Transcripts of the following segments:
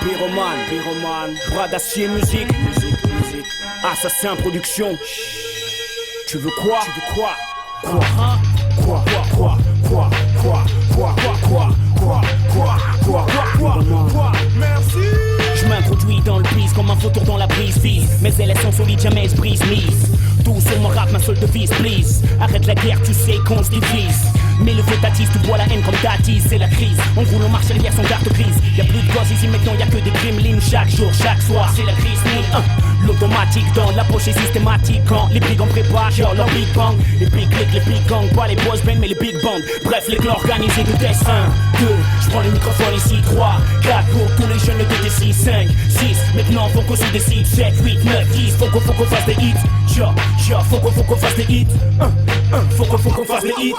Pyroman, bras d'acier, musique. Assassin production. Tu veux quoi? Merci. Je m'introduis dans le bise comme un vautour dans la brise vise. Mes ailes sont solides, jamais je brise mise. Tout sur mon rap, ma seule devise, please. Arrête la guerre, tu sais qu'on se divise. Mais le fait t'attise, tu bois la haine comme t'attise, c'est la crise. On roule en marche arrière sans carte grise. Y'a plus de gosses ici maintenant, y'a que des gremlins. Chaque jour, chaque soir, c'est la crise. L'automatique dans la poche est systématique. Quand les brigands préparent leur big bang. Les big clics, les big gangs, pas les boss bands mais les big bands. Bref, les clans organisés de test 1, 2, j'prends le microphone ici 3, 4 pour tous les jeunes de TT6, 5, 6, maintenant faut qu'on se décide 7, 8, 9, 10, faut qu'on fasse des hits. Faut qu'on fasse des hits. Faut qu'on fasse des hits.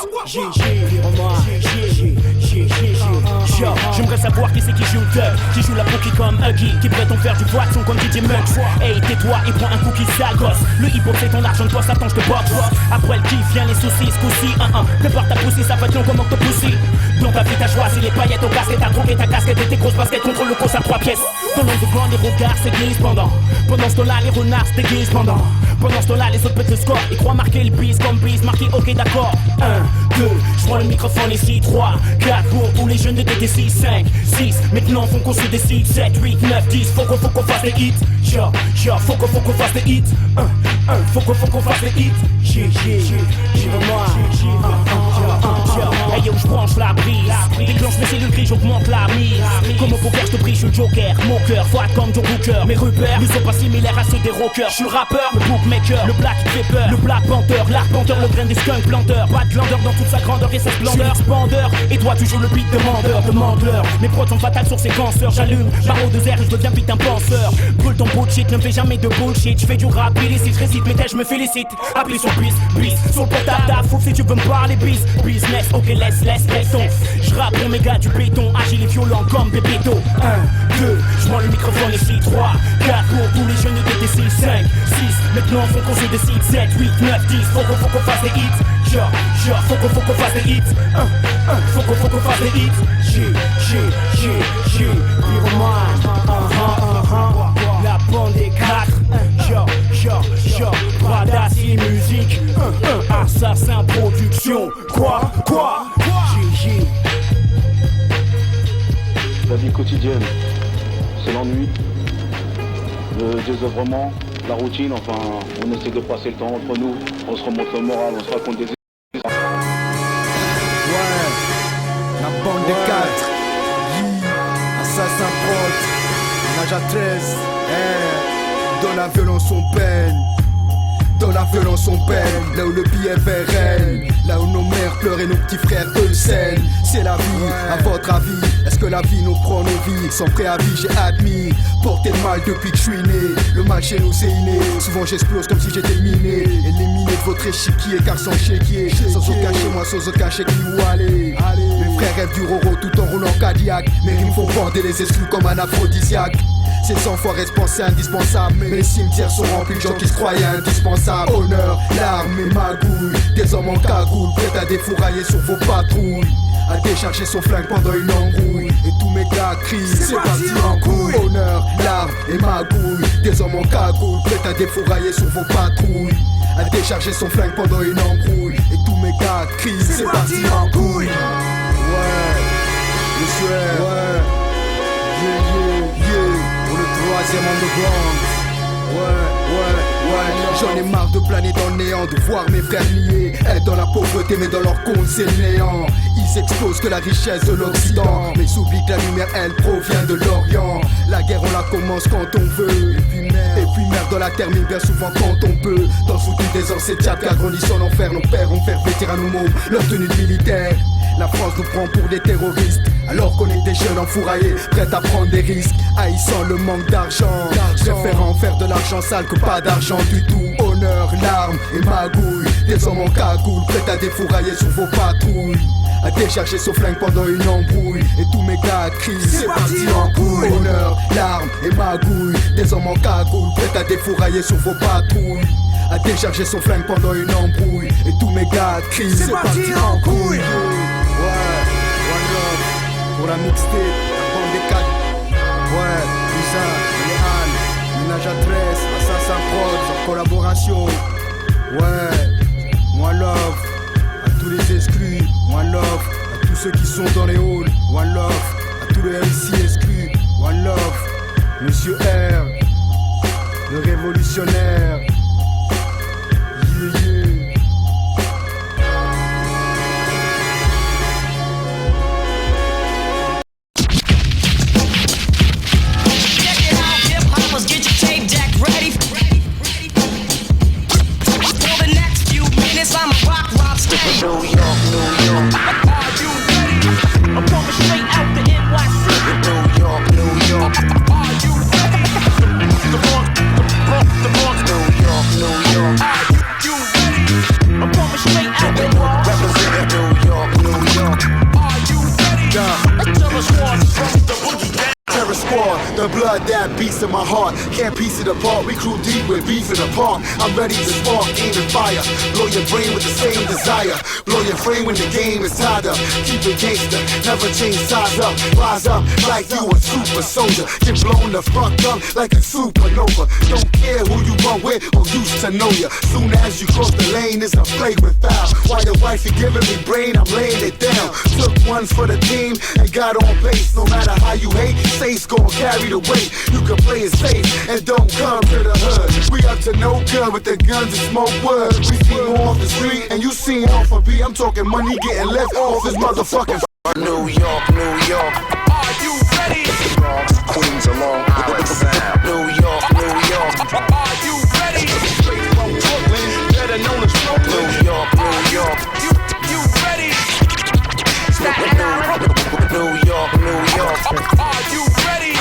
J'aimerais savoir qui c'est qui joue le thug, qui joue la pookie comme Huggy, qui prétend faire du boîte son comme DJ Muggs. Hey, tais-toi et prends un cookie sale gosse. Le hip-hop c'est ton argent de poche, attends je te boxe. Après le kiff vient les soucis, ce coup-ci. Prépare ta poussée, ça va être long comme Octopussy. Dans ta vie t'as choisi les paillettes au casque, t'as troqué ta casquette et tes grosses baskets contre le cos à 3 pièces. Dans l'onde les regards s'aiguisent pendant ce temps-là les renards se déguisent pendant ce temps-là les autres pètent le score. Ils croient marquer le bis comme bis, marqué ok d'accord. 1, 2, j'prends le microphone ici 3, 4 pour tous les jeunes de TT6, 5, 6, maintenant faut qu'on se décide 7, 8, 9, 10, faut qu'on fasse des hits. Faut qu'on fasse des hits. Faut qu'on fasse des hits. Hey yo, j'branche la brise. Déclenche mes cellules grises, j'augmente la mise. Comme au poker, j'te prie, j'suis le joker. Mon cœur, froid comme Joe Booker. Mes repères ne sont pas similaires à ceux des rockers. J'suis le rappeur, le bookmaker, le black qui fait peur. Le black panther, l'arpenteur, le grain des skunk planteurs. Pas de glandeur dans toute sa grandeur et sa splendeur. Spandeur, et toi tu joues le beat demandeur. Mes prods sont fatales sur ces cancers. J'allume, barreau de zère et j'deviens vite un penseur. Brûle ton bullshit, ne me fais jamais de bullshit. J'fais du rap illicite, récite mes têtes, j'me félicite. Appelez sur bis, sur le portable, faut si tu veux me parler business, ok laisse béton. J'rappe pour mes gars du béton, agile et violent comme Bébéto. 1, 2, j'prends le microphone ici 3, 4 pour tous les jeunes de TT6, 5, 6, maintenant faut qu'on se décide 7, 8, 9, 10, faut qu'on fasse des hits. Faut qu'on fasse des hits. Faut qu'on fasse des hits. Pyroman, la bande des 4. Bras d'acier musique. Assassin production. Quoi? La vie quotidienne, c'est l'ennui, le désœuvrement, la routine, enfin, on essaie de passer le temps entre nous, on se remonte le moral, on se raconte des histoires. Ouais, la bande des 4, Assassin Prod, Naja 13, dans la violence on peine. Dans la violence on peine, là où le billet vert règne, là où nos mères pleurent et nos petits frères eux saignent. C'est la vie, à votre avis, est-ce que la vie nous prend nos vies? Sans préavis j'ai admis, porter le mal depuis que je suis né. Le mal chez nous c'est inné, souvent j'explose comme si j'étais miné. Éliminé de votre échiquier car sans chéquier, sans aucun chez moi, sans aucun chéquier où aller. Mes frères rêvent du roro tout en roulant Cadillac. Mes rimes font bander les exclus comme un aphrodisiaque. Ces enfoirés se pensaient indispensables, mais les cimetières sont remplis de gens qui se croyaient indispensables. Honneur, larmes et magouilles, des hommes en cagoule, prêts à défourailler sur vos patrouilles, à décharger son flingue pendant une embrouille. Et tous mes gars crient, c'est parti en couille. Honneur, larmes et magouilles, des hommes en cagoule, prêts à défourailler sur vos patrouilles, à décharger son flingue pendant une embrouille. Et tous mes gars crient, c'est parti en couille. Ouais, je suis ouais, pour le troisième underground. Ouais, j'en ai marre de planer dans le néant, de voir mes frères nier, être dans la pauvreté mais dans leur compte c'est le néant. Ils exposent que la richesse de l'Occident, mais ils oublient que la lumière elle provient de l'Orient. La guerre on la commence quand on veut, et puis merde dans la termine bien souvent quand on peut. Dans le soutien des ancêtres qui agrandissent en enfer, nos pères ont fait vêtir à nos mômes leur tenue de militaire. La France nous prend pour des terroristes, alors qu'on est des jeunes enfouraillés, prêts à prendre des risques, haïssant le manque d'argent, préférant faire de l'argent sale que pas d'argent du tout. Honneur, larmes et magouilles, des hommes en cagoule, prêts à défourailler sur vos patrouilles, à décharger son flingue pendant une embrouille. Et tous mes gars crient, c'est parti en couille. Honneur, larmes et magouilles, des hommes en cagoule, prêts à défourailler sur vos patrouilles, à décharger son flingue pendant une embrouille. Et tous mes gars crient, c'est parti en couille. Ouais, one love pour la mixtape, la bande des 4. Ouais. génération. Ouais, one love à tous les exclus. One love à tous ceux qui sont dans les halls. One love à tous les MC exclus. One love, Monsieur R, le révolutionnaire. Yeah, yeah. New York, New York. Are you ready? I'm coming straight out the NYC. New York, New York. Are you ready? The Bronx, New York, New York. Are you ready? I'm coming straight out the Bronx. Representing New York, New York. Are you ready? Tell us what's from the boogie down. Terror Squad, the blood that beats in my heart. Can't piece it apart, we crew deep with beef in the park. I'm ready to spark, aim and fire. Blow your brain with the same desire. Blow your frame when the game is tied up. Keep it gangster, never change size up. Rise up like you a super soldier. Get blown the fuck up like a supernova. Don't care who you run with or used to know ya. Soon as you cross the lane, it's a flagrant foul. While your wife is giving me brain, I'm laying it down. Took ones for the team and got on base. No matter how you hate, Saints gon' carry the weight. You can play it safe and don't come to the hood. We up to no good with the guns and smoke wood. We see you off the street and you seen off a beat. I'm talking money getting left off this motherfucking New York, New York. Are you ready? Bronx, Queens, along Island Sound. New York, New York. Are you ready? Straight from Brooklyn, better known as Brooklyn. New York, New York. You ready? Staten Island. New York, New York. Are you ready?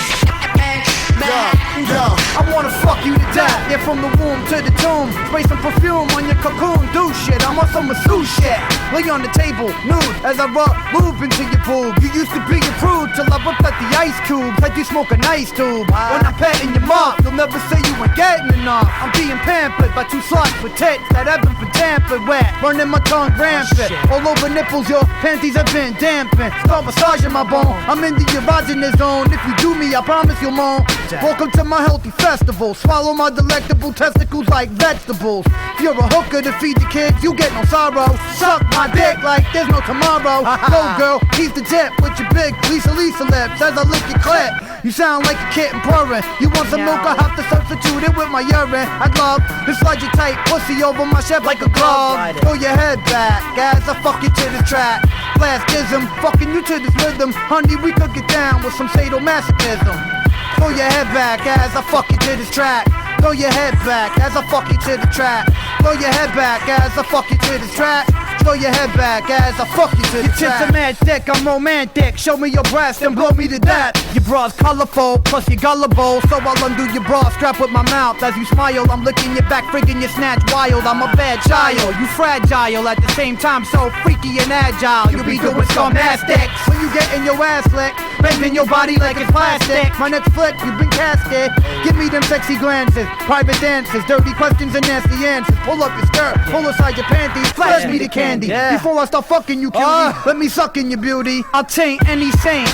Yo, I wanna fuck you to death. Yeah, from the womb to the tomb. Spray some perfume on your cocoon. Do shit, I'm on some masseuse shit. Lay on the table, nude, as I rub lube into your boob. You used to be a prude till I whipped out the ice cube. Like you smoke an ice tube. When I'm petting your mouth, you'll never say you ain't getting enough. I'm being pampered by two sluts with tits that haven't been tampered with. Burning my tongue rampant. All over nipples, your panties have been dampened. Start massaging my bone. I'm in the erogenous zone. If you do me, I promise you'll moan. Welcome to my healthy festival. Swallow my delectable testicles like vegetables. If you're a hooker to feed the kids, you get no sorrow. Suck my dick like there's no tomorrow. Go girl, he's the tip with your big Lisa lips. As I lick your clip, you sound like a kitten purring. You want some milk, I have to substitute it with my urine. I'd love to slide your tight pussy over my chest like a glove. Throw your head back as I fuck you to the track. Blastism, fucking you to this rhythm. Honey, we could get down with some sadomasochism. Throw your head back as I fuck you to this track. Throw your head back as I fuck you to the track. Throw your head back as I fuck you to this track. Throw your head back as I fuck you to the track. Your tits are mad thick, I'm romantic. Show me your breast and blow me to death. Your bra's colorful, plus you're gullible. So I'll undo your bra strap with my mouth. As you smile, I'm licking your back, friggin' your snatch wild. I'm a bad child, you fragile at the same time, so freaky and agile. You be doing gymnastics when you getting your ass licked, bending your body like it's plastic. My next flick, you've been casted. Give me them sexy glances, private dances, dirty questions and nasty answers. Pull up your skirt, pull aside your panties, flash me the candy. Before I start fucking you, cutie, let me suck in your beauty. I'll taint any saint.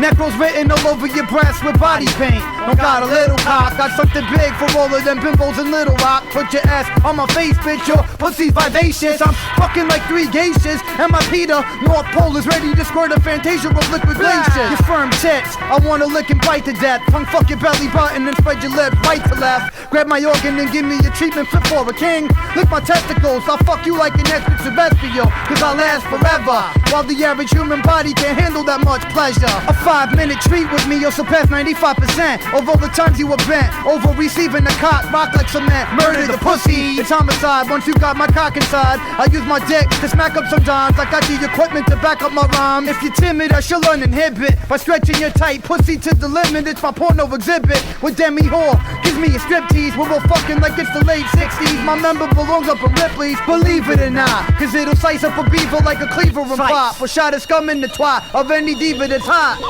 Necros written all over your breast with body paint. Don't got a little cock, got something big for all of them bimbos in Little Rock. Put your ass on my face, bitch, your pussy's vivacious. I'm fucking like 3 geishas, and my Peter North Pole is ready to squirt a Fantasia of liquid glaciers. Your firm tits, I wanna lick and bite to death. Tongue fuck your belly button and spread your lips right to left. Grab my organ and give me a treatment fit for a king. Lick my testicles, I'll fuck you like an extra terrestrial, cause I'll last forever. While the average human body can't handle that much pleasure. A 5-minute treat with me, you'll surpass 95% of all the times you were bent over receiving a cock, rock like cement. Murder the pussy, it's homicide. Once you got my cock inside, I use my dick to smack up some dimes. I got the equipment to back up my rhyme. If you're timid, I shall uninhibit by stretching your tight pussy to the limit. It's my porno exhibit with Demi Whore. Gives me a striptease, we're all fucking like it's the late 60s. My member belongs up in Ripley's, believe it or not, cause it'll slice up a beaver like a cleaver and pop. Or shot a scum in the twat of any diva that's hot.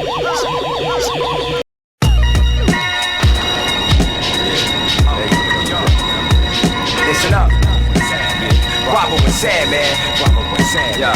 Listen up. Bravo and Sad, man. Yeah.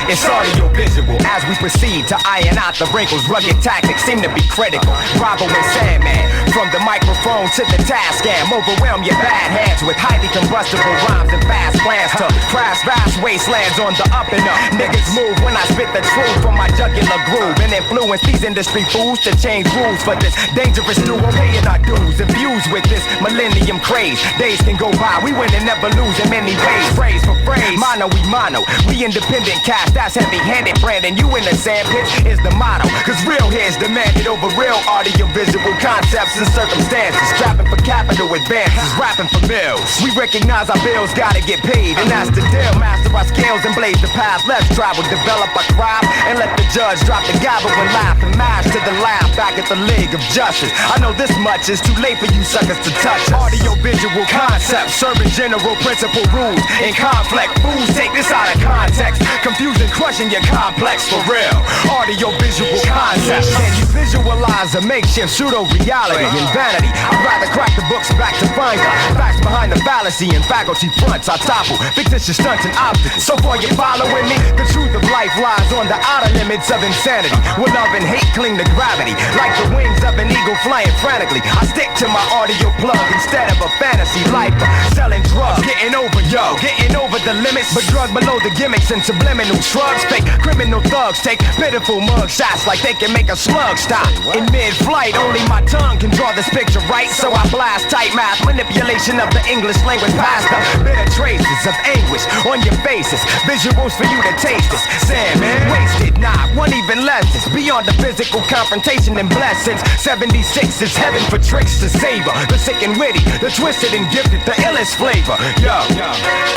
It's audio visual as we proceed to iron out the wrinkles. Rugged tactics seem to be critical. Bravo and Sandman from the microphone prone to the task and overwhelm your bad hands with highly combustible rhymes and fast plans to crash vast wastelands on the up and up. Niggas move when I spit the truth from my jugular groove and influence these industry fools to change rules for this dangerous duo. Paying our dues, infused with this millennium craze. Days can go by, we win and never lose in many ways. Phrase for phrase, mono we mono. We independent cast, that's heavy-handed. Brandon, you in the sandpit is the motto. Cause real here's demanded over real audio-visual concepts and circumstances. Trapping for capital advances, rapping for mills. We recognize our bills gotta get paid, and that's the deal. Master our skills and blaze the path. Let's travel, develop our craft, and let the judge drop the gavel and laugh and mash to the laugh back at the League of Justice. I know this much is too late for you suckers to touch us. Audio-visual concepts, serving general principle rules. In conflict, fools take this out of context. Confusion crushing your complex for real. Audio-visual concepts. Can you visualize a makeshift pseudo-reality and vanity? I'd rather crack the books back to find the facts behind the fallacy and faculty fronts. I topple fictitious stunts and obstacles. So far you following me? The truth of life lies on the outer limits of insanity. Where love and hate cling to gravity. Like the wings of an eagle flying frantically. I stick to my audio plug instead of a fantasy life. Selling drugs, getting over the limits. But drug below the gimmicks and subliminal shrugs. Fake criminal thugs take pitiful mug shots like they can make a slug stop. In mid-flight, only my tongue can draw this picture right. So I blast tight math, manipulation of the English language past the bitter traces of anguish on your faces. Visuals for you to taste this. Sam, wasted, not one even lessons. Beyond the physical confrontation and blessings. 76 is heaven for tricks to savor. The sick and witty, the twisted and gifted, the illest flavor. Yo,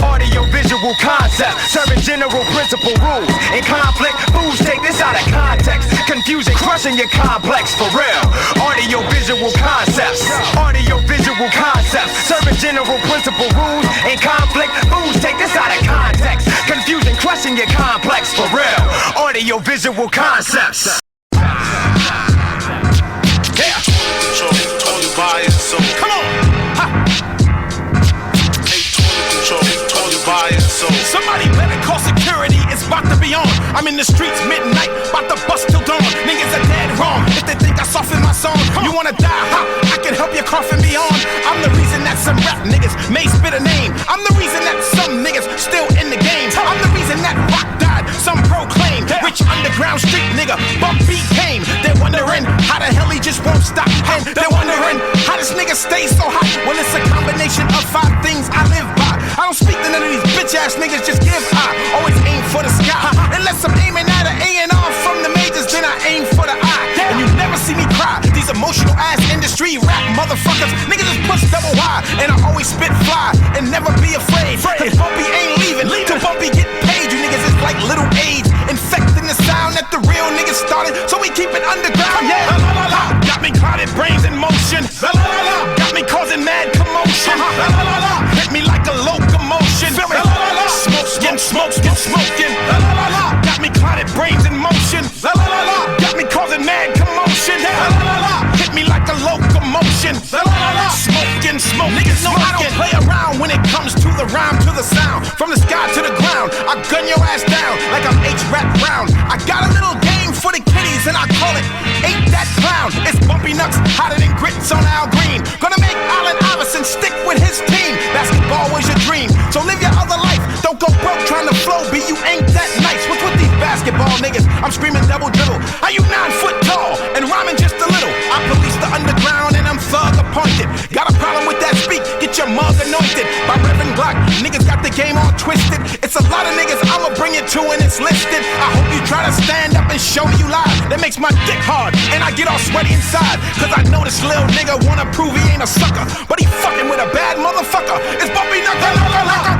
audio-visual concept, serving general principle rules. In conflict, fools take this out of context. Confusion crushing your complex for real. Audio-visual concepts, audio-visual concepts, serving general principle rules. In conflict, fools take this out of context. Confusion crushing your complex for real. Audio-visual concepts. Yeah. Control your body and soul. Come on. Ha. Control your body and soul. Somebody better call security, it's about to be on. I'm in the streets midnight, about to bust till dawn. Niggas are dead wrong, if they think I soften my song. You wanna die, ha, I can help you cough and be on. I'm the reason that some rap niggas may spit a name. I'm the reason that some niggas still in the game. I'm the reason that rock died, some proclaim. Which underground street nigga Bump B came. They're wondering how the hell he just won't stop. And they're wondering how this nigga stays so hot. Well, it's a combination of 5 things I live by. I don't speak to none of these bitch ass niggas, just give high. Always aim for the sky. Unless I'm aiming at an A&R from the majors, then I aim for the eye. And you never see me cry. These emotional ass industry rap motherfuckers, niggas just push double Y. And I always spit fly and never be afraid. Cause Bumpy ain't leaving till Bumpy get paid. You niggas is like little AIDS, infecting the sound that the real niggas started. So we keep it underground, yeah. La, la, la, la. Got me clouded brains in motion. La, la, la, la. Got me causing mad commotion. La, la, la, la. Hit me like a locomotion. La, la, la, la. Smoking. La, la, la, la. Got me clouded brains in motion. La, la, la, la. Got me causing mad commotion. La, la, la, la. Hit me like a locomotion. La, la, la, la. Smoking. Niggas know I don't play around when it comes to the rhyme, to the sound. From the sky to the ground, I gun your ass down like I'm H-Rap Brown. I got a little game for the kiddies and I call it Ain't That Clown. It's Bumpy Nuts, hotter than grits on Al Green. Gonna make Allen Iverson stick with his team. Basketball was your dream, so live your other life. Don't go broke trying to flow, B, you ain't that nice. What's with these basketball niggas? I'm screaming double dribble. Are you 9 foot tall and rhyming just a little? I police the underground and I'm thug appointed. Got a problem with that speak? Get your mug anointed by Reverend Glock. Niggas got the game all twisted. It's a lot of niggas I'ma bring it to and it's listed. I hope you try to stand up and show me you live. That makes my dick hard and I get all sweaty inside. Cause I know this little nigga wanna prove he ain't a sucker, but he fucking with a bad motherfucker. It's Bumpy Knuckle.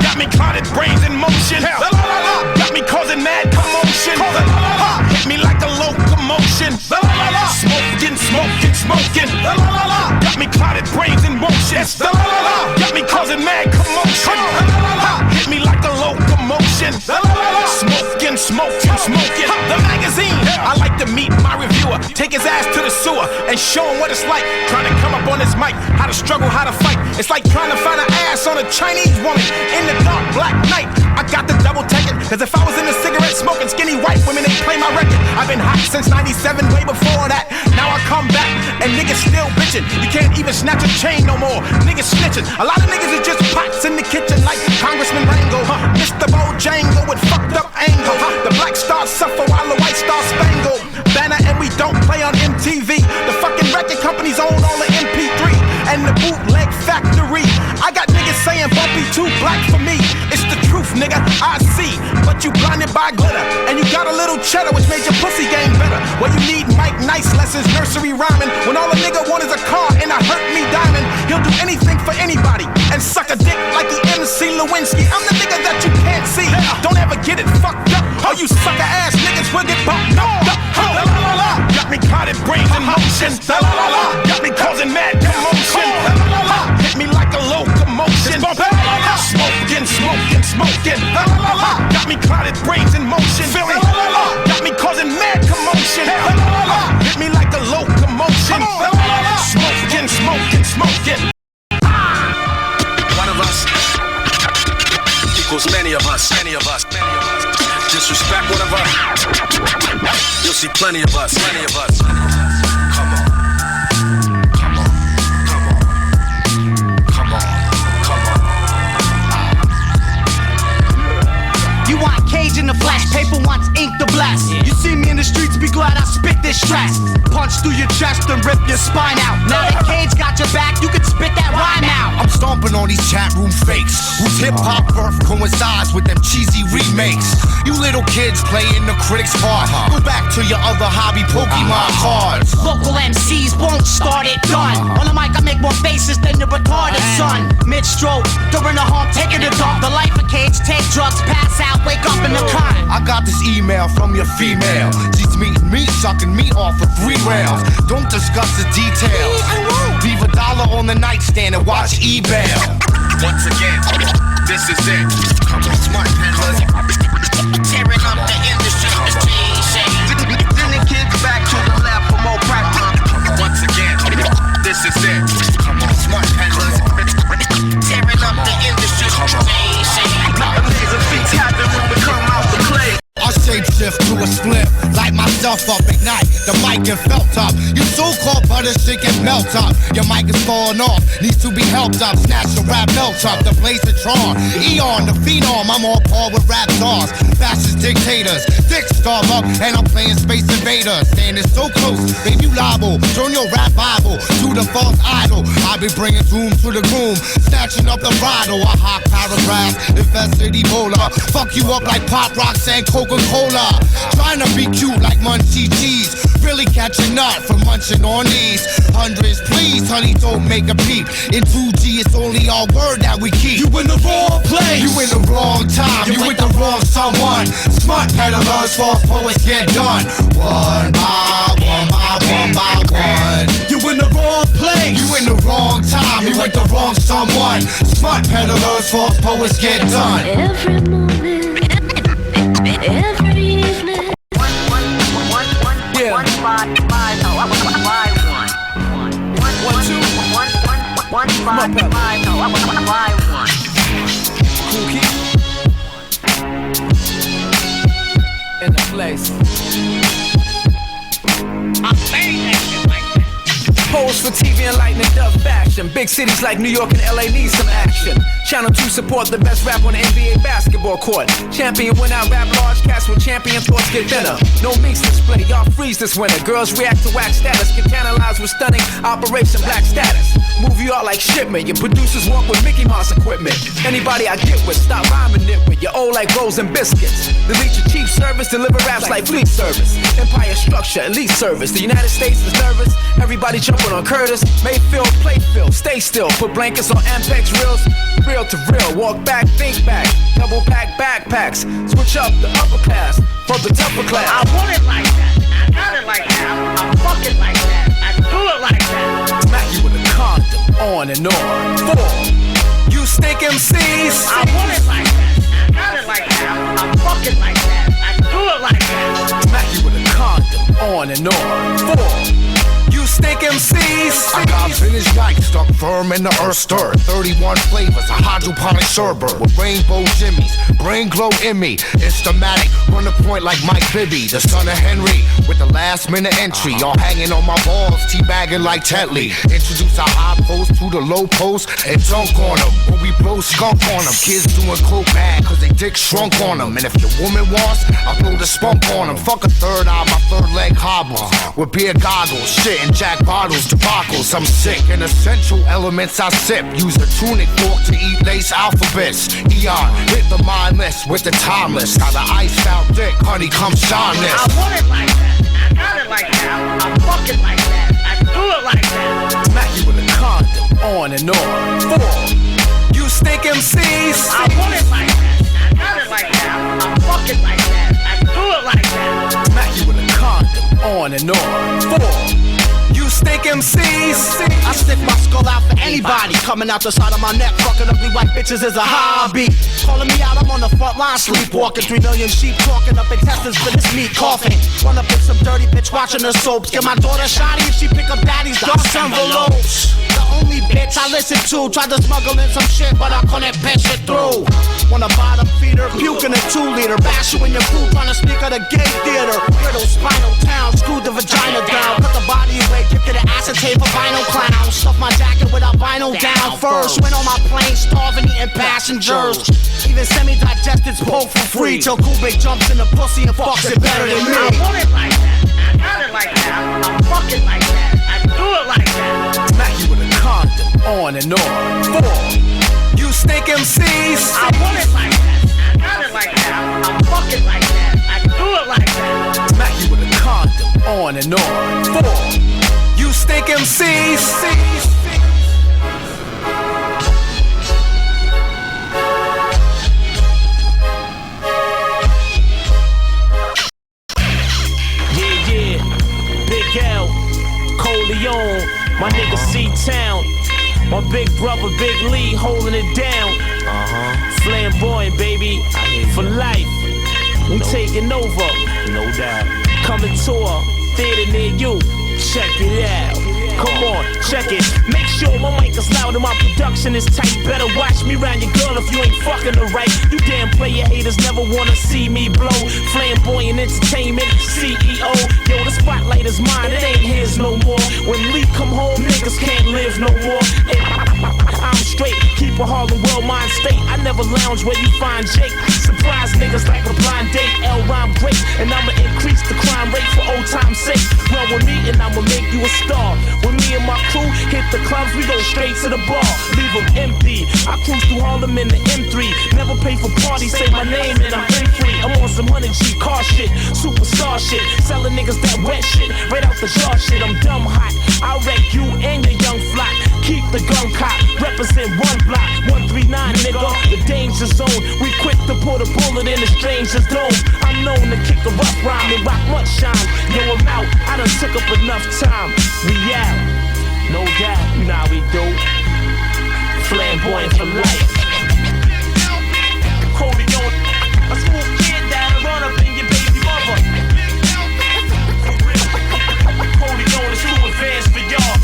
Got me clouded brains in motion. Got me causing mad commotion. Hit me like a locomotion. Smoking. Got me clouded brains in motion. Got me causing mad commotion. Hit me like a locomotion. Smoking. The magazine. I like to meet my reviewer, take his ass to the sewer and show him what it's like trying to come up on this mic. How to struggle, how to fight. It's like trying to find an ass on a Chinese woman in the dark black night. I got the double taking, cause if I was in the cigarette smoking skinny white women, they play my record. I've been hot since 97, way before that. Now I come back and niggas still bitching. You can't even snatch a chain no more. Niggas snitching. A lot of niggas are just pots in the kitchen like Congressman Rango. Mr. Bojangle with fucked up angle. The black stars suffer while the white stars spangle. Banner and we don't play on MTV. The fucking record companies own all the MP3 and the bootleg factory. I got niggas saying Bumpy too black for me. It's the truth, nigga, I see. But you blinded by glitter, and you got a little cheddar which made your pussy game better. Well, you need Mike Nice lessons, nursery rhyming. When all a nigga want is a car and a hurt me diamond. He'll do anything for anybody and suck a dick like he MC Lewinsky. I'm the nigga that you can't see. Don't ever get it fucked up. All you sucker ass niggas will get bumped up. La la la la. Got me caught in brains in motion. La la la la. Got me causing mad commotion. La la la la. Hit me like a locomotion. La la la. Smoking, smoking, smoking. La la la la. Got me caught in brains in motion. La la la la. Got me causing mad commotion. La la la la. Hit me like a locomotion. La la la. Smoking, smoking, smoking. One of us equals many of us. Many of us. Many of us. Disrespect one of us, you'll see plenty of us. Plenty of us. Come on. Come on. Come on. Come on. Come on. You want Cage in the flash, paper wants ink to blast. You see me in the streets, be glad I spit this stress. Punch through your chest and rip your spine out. Now that Cage got your back, you can spit that rhyme out. I'm stomping on these chat room fakes, whose hip-hop birth coincides with them cheesy remakes. You little kids play in the critics' part. Go back to your other hobby, Pokemon cards. Local MCs won't start it, done. On the mic I make more faces than the retarded son. Mid-stroke, during the home, taking a dump. The life of Cage, take drugs, pass out, wake up in the car. I got this email from your female. She's meeting me, sucking me off for 3 rounds. Don't discuss the details. Leave $1 on the nightstand and watch eBay. Once again, this is it. Come on, smart peddlers. Tearing up the industry, then the kids back to the left for more practice. Once again, this is it. Come on, smart peddlers. Tearing up the industry, laser feet tapping when we come out the clay. I shapeshift to a split, light myself up, ignite the mic and felt up. You so-called butter shit get melt up. Your mic is falling off, needs to be helped up. Snatch the rap melt up, the blaze of Tron. Eon, the phenom, I'm on par with rap stars. Fascist dictators, dick starve up, and I'm playing Space Invaders. Standing so close, baby, you liable. Turn your rap Bible to the false idol. I be bringing doom to the groom, snatching up the bridle. A hot paragraph, infested Ebola. Fuck you up like Pop Rocks and Coca-Cola. Trying to be cute like Munchie Cheese. Really catching nut from munching on these. Hundreds, please, honey, don't make a peep. In 2G, it's only our word that we keep. You in the wrong place. You in the wrong time. You with the wrong someone. Smart peddlers, false poets get done. One by one by one by one. You in the wrong place. You in the wrong time. You with the wrong someone. Smart peddlers, false poets get done. Every morning, every evening. Yeah. 1, 5, 5, no, 1, 5, 5, no, 5, 1. Cool kid. In the place. I'm saying that shit like that. Pose for TV and lightning dove fashion. Big cities like New York and LA need some action. Channel 2 support the best rap on the NBA basketball court. Champion win out rap large cats with champion thoughts get thinner. No meats display, y'all freeze this winter. Girls react to wax status, get canalized with stunning Operation Black Status. Move you out like shipment, your producers walk with Mickey Mouse equipment. Anybody I get with, stop rhyming it with. You're old like rolls and biscuits. Delete your cheap service, deliver raps like fleet service. Empire structure, elite service. The United States is nervous, everybody jumping on Curtis. Mayfield, Playfield, stay still. Put blankets on Ampex reels. Real to real, walk back, think back. Double pack backpacks. Switch up the upper class for the tougher class. I want it like that. I got it like that. I fuck it like that. I do it like that. Smack you with a condom, on and on. 4. You stink MCs. I want it like that. I got it like that. I fuck it like that. I do it like that. Smack you with a condom, on and on. 4. You stink MCs. I got vintage nights stuck firm in the earth stir. 31 flavors, a hydroponic sherbet with rainbow jimmies. Brain glow in me, instamatic, run the point like Mike Bibby, the son of Henry, with the last minute entry. All hanging on my balls, teabagging like Tetley. Introduce our high post to the low post and dunk on them. When we blow skunk on them, kids doing coke bad cause they dick shrunk on them. And if your woman wants, I'll throw the spunk on them. Fuck a third eye, my third leg hobbles. With beer goggles, shit and jack bottles, debacles. I'm sick and essential elements I sip. Use a tunic fork to eat lace alphabets. Eon, hit the mindless with the timeless. Got the iced out dick, honey, come shine this. I want it like that, I got it like that, I fuck it like that, I do it like that. Smack you with a condom, on and on. 4. You stink MCs. I want it like that, I got it like that, I fuck it like that, I do it like that. Smack you with a condom, on and on. 4. You stink MCs. I stick my skull out for anybody. Coming out the side of my neck, fucking ugly white bitches is a hobby. Calling me out, I'm on the front line, sleepwalking. 3 million sheep talking up intestines for this meat coughing. Run up in some dirty bitch watching her soaps. Get my daughter shotty if she pick up daddy's dark envelopes. The only bitch I listen to tried to smuggle in some shit, but I couldn't pitch it through. Wanna bottom feeder, puke in a 2-liter, bash you in your pool, trying to sneak at a gay theater. Riddle, spinal town, screw the vagina down, cut the body away, give to the acetate for vinyl clown. Stuff my jacket with albino down first. Went on my plane, starving, eating passengers. Even semi-digested's pulled for free till Kubik jumps in the pussy and fucks it better than me. I want it like that, I got it like that, I fuck it like that, I do it like that. Smack you with a condom, on and on. 4. You stink MCs. I want it like that, I got it like that, I fuck it like that, I do it like that. Smack you with a condom, on and on. 4. You stink MCs. Big L, Coleon, my nigga C-Town, my big brother Big Lee holding it down. Flamboyant, baby, for life. We taking over, no doubt. Coming tour, theater near you. Check it out. Come on, check it. Make sure my mic is loud and my production is tight. Better watch me round your girl if you ain't fucking her right. You damn player haters never wanna see me blow. Flamboyant Entertainment, CEO. Yo, the spotlight is mine, it ain't his no more. When Lee come home, niggas can't live no more. I'm straight, keep a Harlem world mind state. I never lounge where you find Jake. Surprise niggas like a blind date. L-rhyme great, and I'ma increase the crime rate for old time's sake. Run with me and I'ma make you a star. When me and my crew hit the clubs, we go straight to the bar. Leave them empty. I cruise through Harlem in the M3. Never pay for parties, say my name and I'm in free. I'm on some 100G car shit, superstar shit. Selling niggas that wet shit, right out the jar shit. I'm dumb hot. I'll wreck you and your young flock. Keep the gun cock, represent one block. 139, nigga, the danger zone. We quick to put a bullet in a stranger's dome. I'm known to kick a rough rhyme and rock much shine. Yo, I'm out, I done took up enough time. We out, no doubt, you know how we do. Flamboyant for life. Cody on, a smooth kid that'll run up in your baby mother. Cody on, it's too advanced for y'all.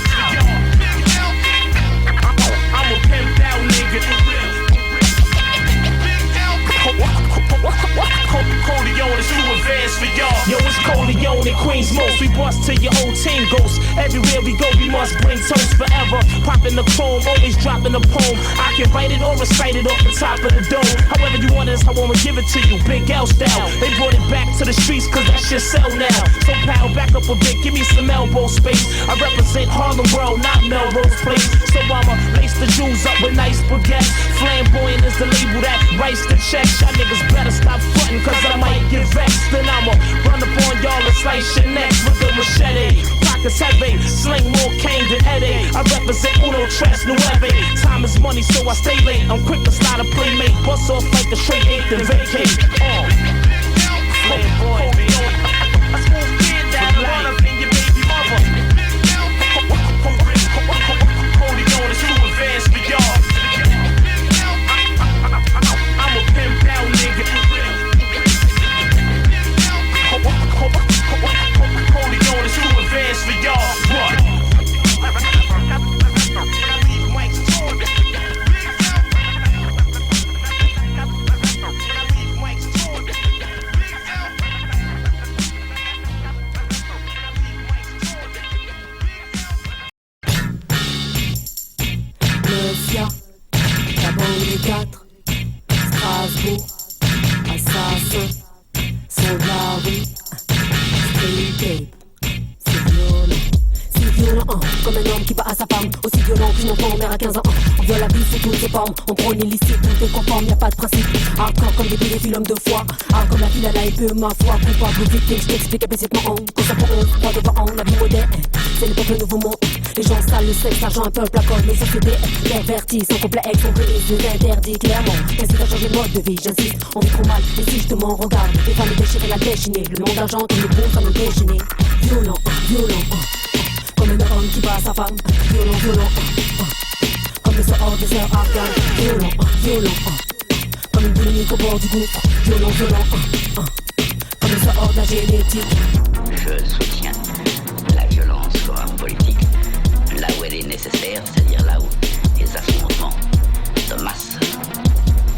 I'm a pimped out nigga. Coleon is too advanced for y'all. Yo, it's Coleon in Queens most. We bust till your whole team goes. Everywhere we go, we must bring toast forever. Popping the chrome, always dropping a poem. I can write it or recite it off the top of the dome. However you want it, I wanna give it to you. Big L style. They brought it back to the streets cause that shit sell now. So pal, back up a bit, give me some elbow space. I represent Harlem World, not Melrose Place. So I'ma lace the jewels up with nice baguettes. Flamboyant is the label that writes the checks. Y'all niggas better stop frontin' cause I might get vexed. Then I'ma run up on y'all and slice your necks with a machete. Pockets heavy, sling more cane than Eddie. I represent Uno Tres Nueve. Time is money so I stay late. I'm quick to slide a playmate. Bust off like a straight 8th and vacate. Flamboyant, baby. A smooth kid that'll run up in your baby mother. Cody on is too advanced for y'all. I'm a pimped out nigga. Cody on is too advanced for y'all. What? 4, Strasbourg, assassin, soldat, oui, street tape, c'est violent. Violent, comme un homme qui bat à sa femme. Aussi violent qu'une enfant mère à 15 ans. On viole la vie sous toutes ses formes. On prend l'illicite, tout est conforme, y'a pas de principe. Hardcore comme des pédophiles hommes de foi. Hard comme la fille à la épée, ma foi. Coupable ou victime, je t'explique implicitement. Quand ça pour on, croix devant on, la vie moderne. C'est l'époque, le nouveau monde. Les gens sales, le sexe, l'argent, un peuple, la corde, les sociétés perverties, sans complexe, on brise, les interdits, clairement. Qu'est-ce qui a changé de mode de vie, j'insiste, on vit trop mal, et si je te m'en regarde, les femmes déchirées, la déchaînée, le nom d'argent, tout le bon, ça me déchaîner. Violent, violent, comme un homme qui bat sa femme, violent, violent, comme le sort des sœurs afghanes, violent, violent, comme une boulimique au bord du gouffre, violent, violent, comme le sort de la génétique. Je soutiens la violence comme arme politique, là où elle est nécessaire, c'est-à-dire là où les affrontements de masse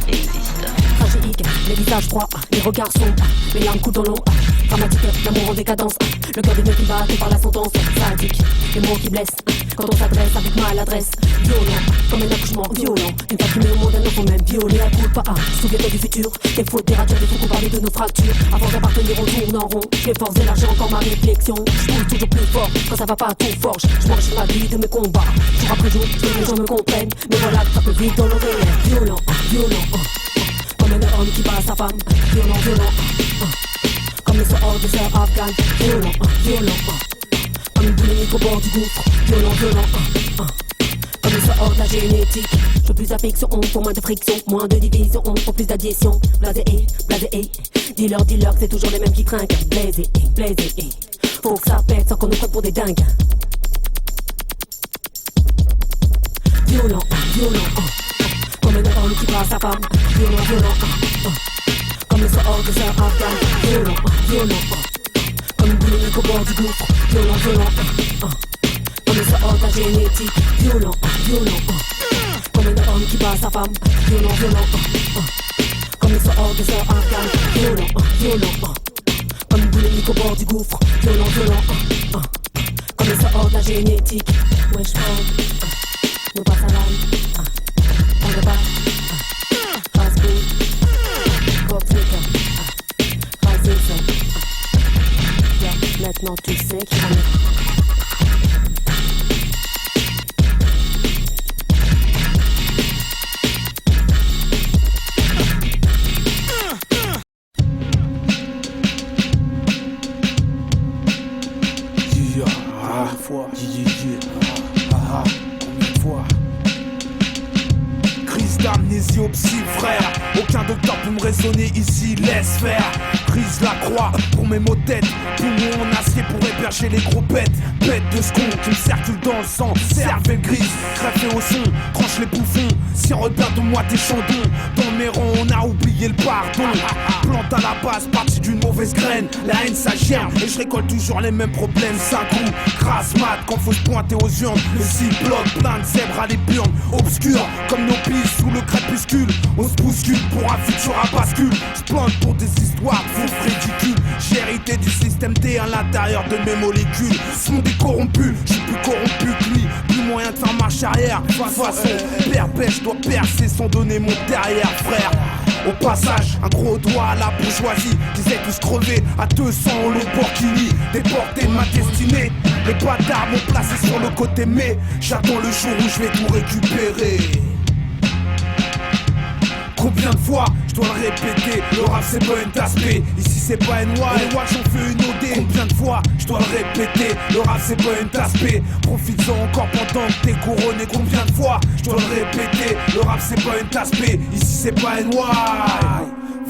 existent. Tragique, les visages froids, les regards sombres, les larmes coulent dans l'eau. Dramatique, l'amour en décadence, le cœur des mecs qui bat par la sentence. Sadique, les mots qui blessent, quand on s'adresse avec maladresse. Violent, comme un accouchement violent. Une femme qui met au monde un enfant même violé à coup de pas. Souviens-toi du futur, des fautes, des ratures, des fous qu'on parlait de nos fractures. Avant d'appartenir, on tourne en rond. Les forces élargissent encore ma réflexion. Je pousse toujours plus fort, quand ça va pas tout forge. Je m'enrichis ma vie de mes combats. Jour après jour, que les gens me comprennent. Mais voilà, ça peut vite dans le réel. Violent, violent, comme un homme qui bat sa femme. Violent, violent, comme le sort des sœurs afghanes, violent, violent, comme une boulimique au bord du gouffre, violent, violent, comme le sort de la génétique. Je veux plus d'affection, pour moins de friction, moins de division, pour plus d'addition. Blasé, dealer, dealer, c'est toujours les mêmes qui trinquent. Blasé, faut que ça pète sans qu'on nous prenne pour des dingues. Violent, violent, comme un homme qui bat sa femme, violent, violent, comme le sort des sœurs afghanes, violent, violent, comme une boulimique au bord du gouffre, violent, violent, comme le sort de la génétique, violent, violent, comme un homme qui bat sa femme, violent, violent, comme le sort des sœurs afghanes, violent, violent, comme une boulimique au bord du gouffre, violent, violent, comme le sort de la génétique. Ouais, je parle, nous passe à l'âme, on le bat, Strasbourg. Maintenant tu sais qu'il en est. Crise d'amnésiopsie, frère. Aucun docteur peut me raisonner ici, laisse faire. Brise la croix pour mes maux de tête. Poumons en acier pour héberger les gros bêtes. Bêtes de secondes qui me circulent dans le sang. Cervelle grise, crève au son, tranche les bouffons. Si regarde de moi tes chandons. Dans mes rangs on a oublié le pardon. Plante à la base, partie d'une mauvaise graine. La haine ça germe et je récolte toujours les mêmes problèmes. 5 coups, crasse mat quand faut se pointer aux urnes. Le ziploc plein de zèbres à les burnes. Obscur comme nos pistes sous le crépuscule. On se bouscule pour un futur à bascule. Je plante pour des histoires de fausses ridicules. J'ai hérité du système D à l'intérieur de mes molécules. Ce monde est corrompu, je suis plus corrompu que lui. Plus moyen de faire marche arrière. De toute façon, père-pêche doit percer sans donner mon derrière, frère. Au passage, un gros doigt à la bourgeoisie. Qu'ils aient tous crevé à 200 au Lamborghini. Déporté de ma destinée. Les bâtards m'ont placé sur le côté, mais j'attends le jour où je vais tout récupérer. Combien de fois je dois le répéter, le rap c'est pas une tasse P. Ici c'est pas NY, et moi j'en fais une OD. Combien de fois je dois le répéter, le rap c'est pas une tasse P. Profites-en encore pendant que t'es couronné. Combien de fois je dois le répéter, le rap c'est pas une tasse P. Ici c'est pas NY.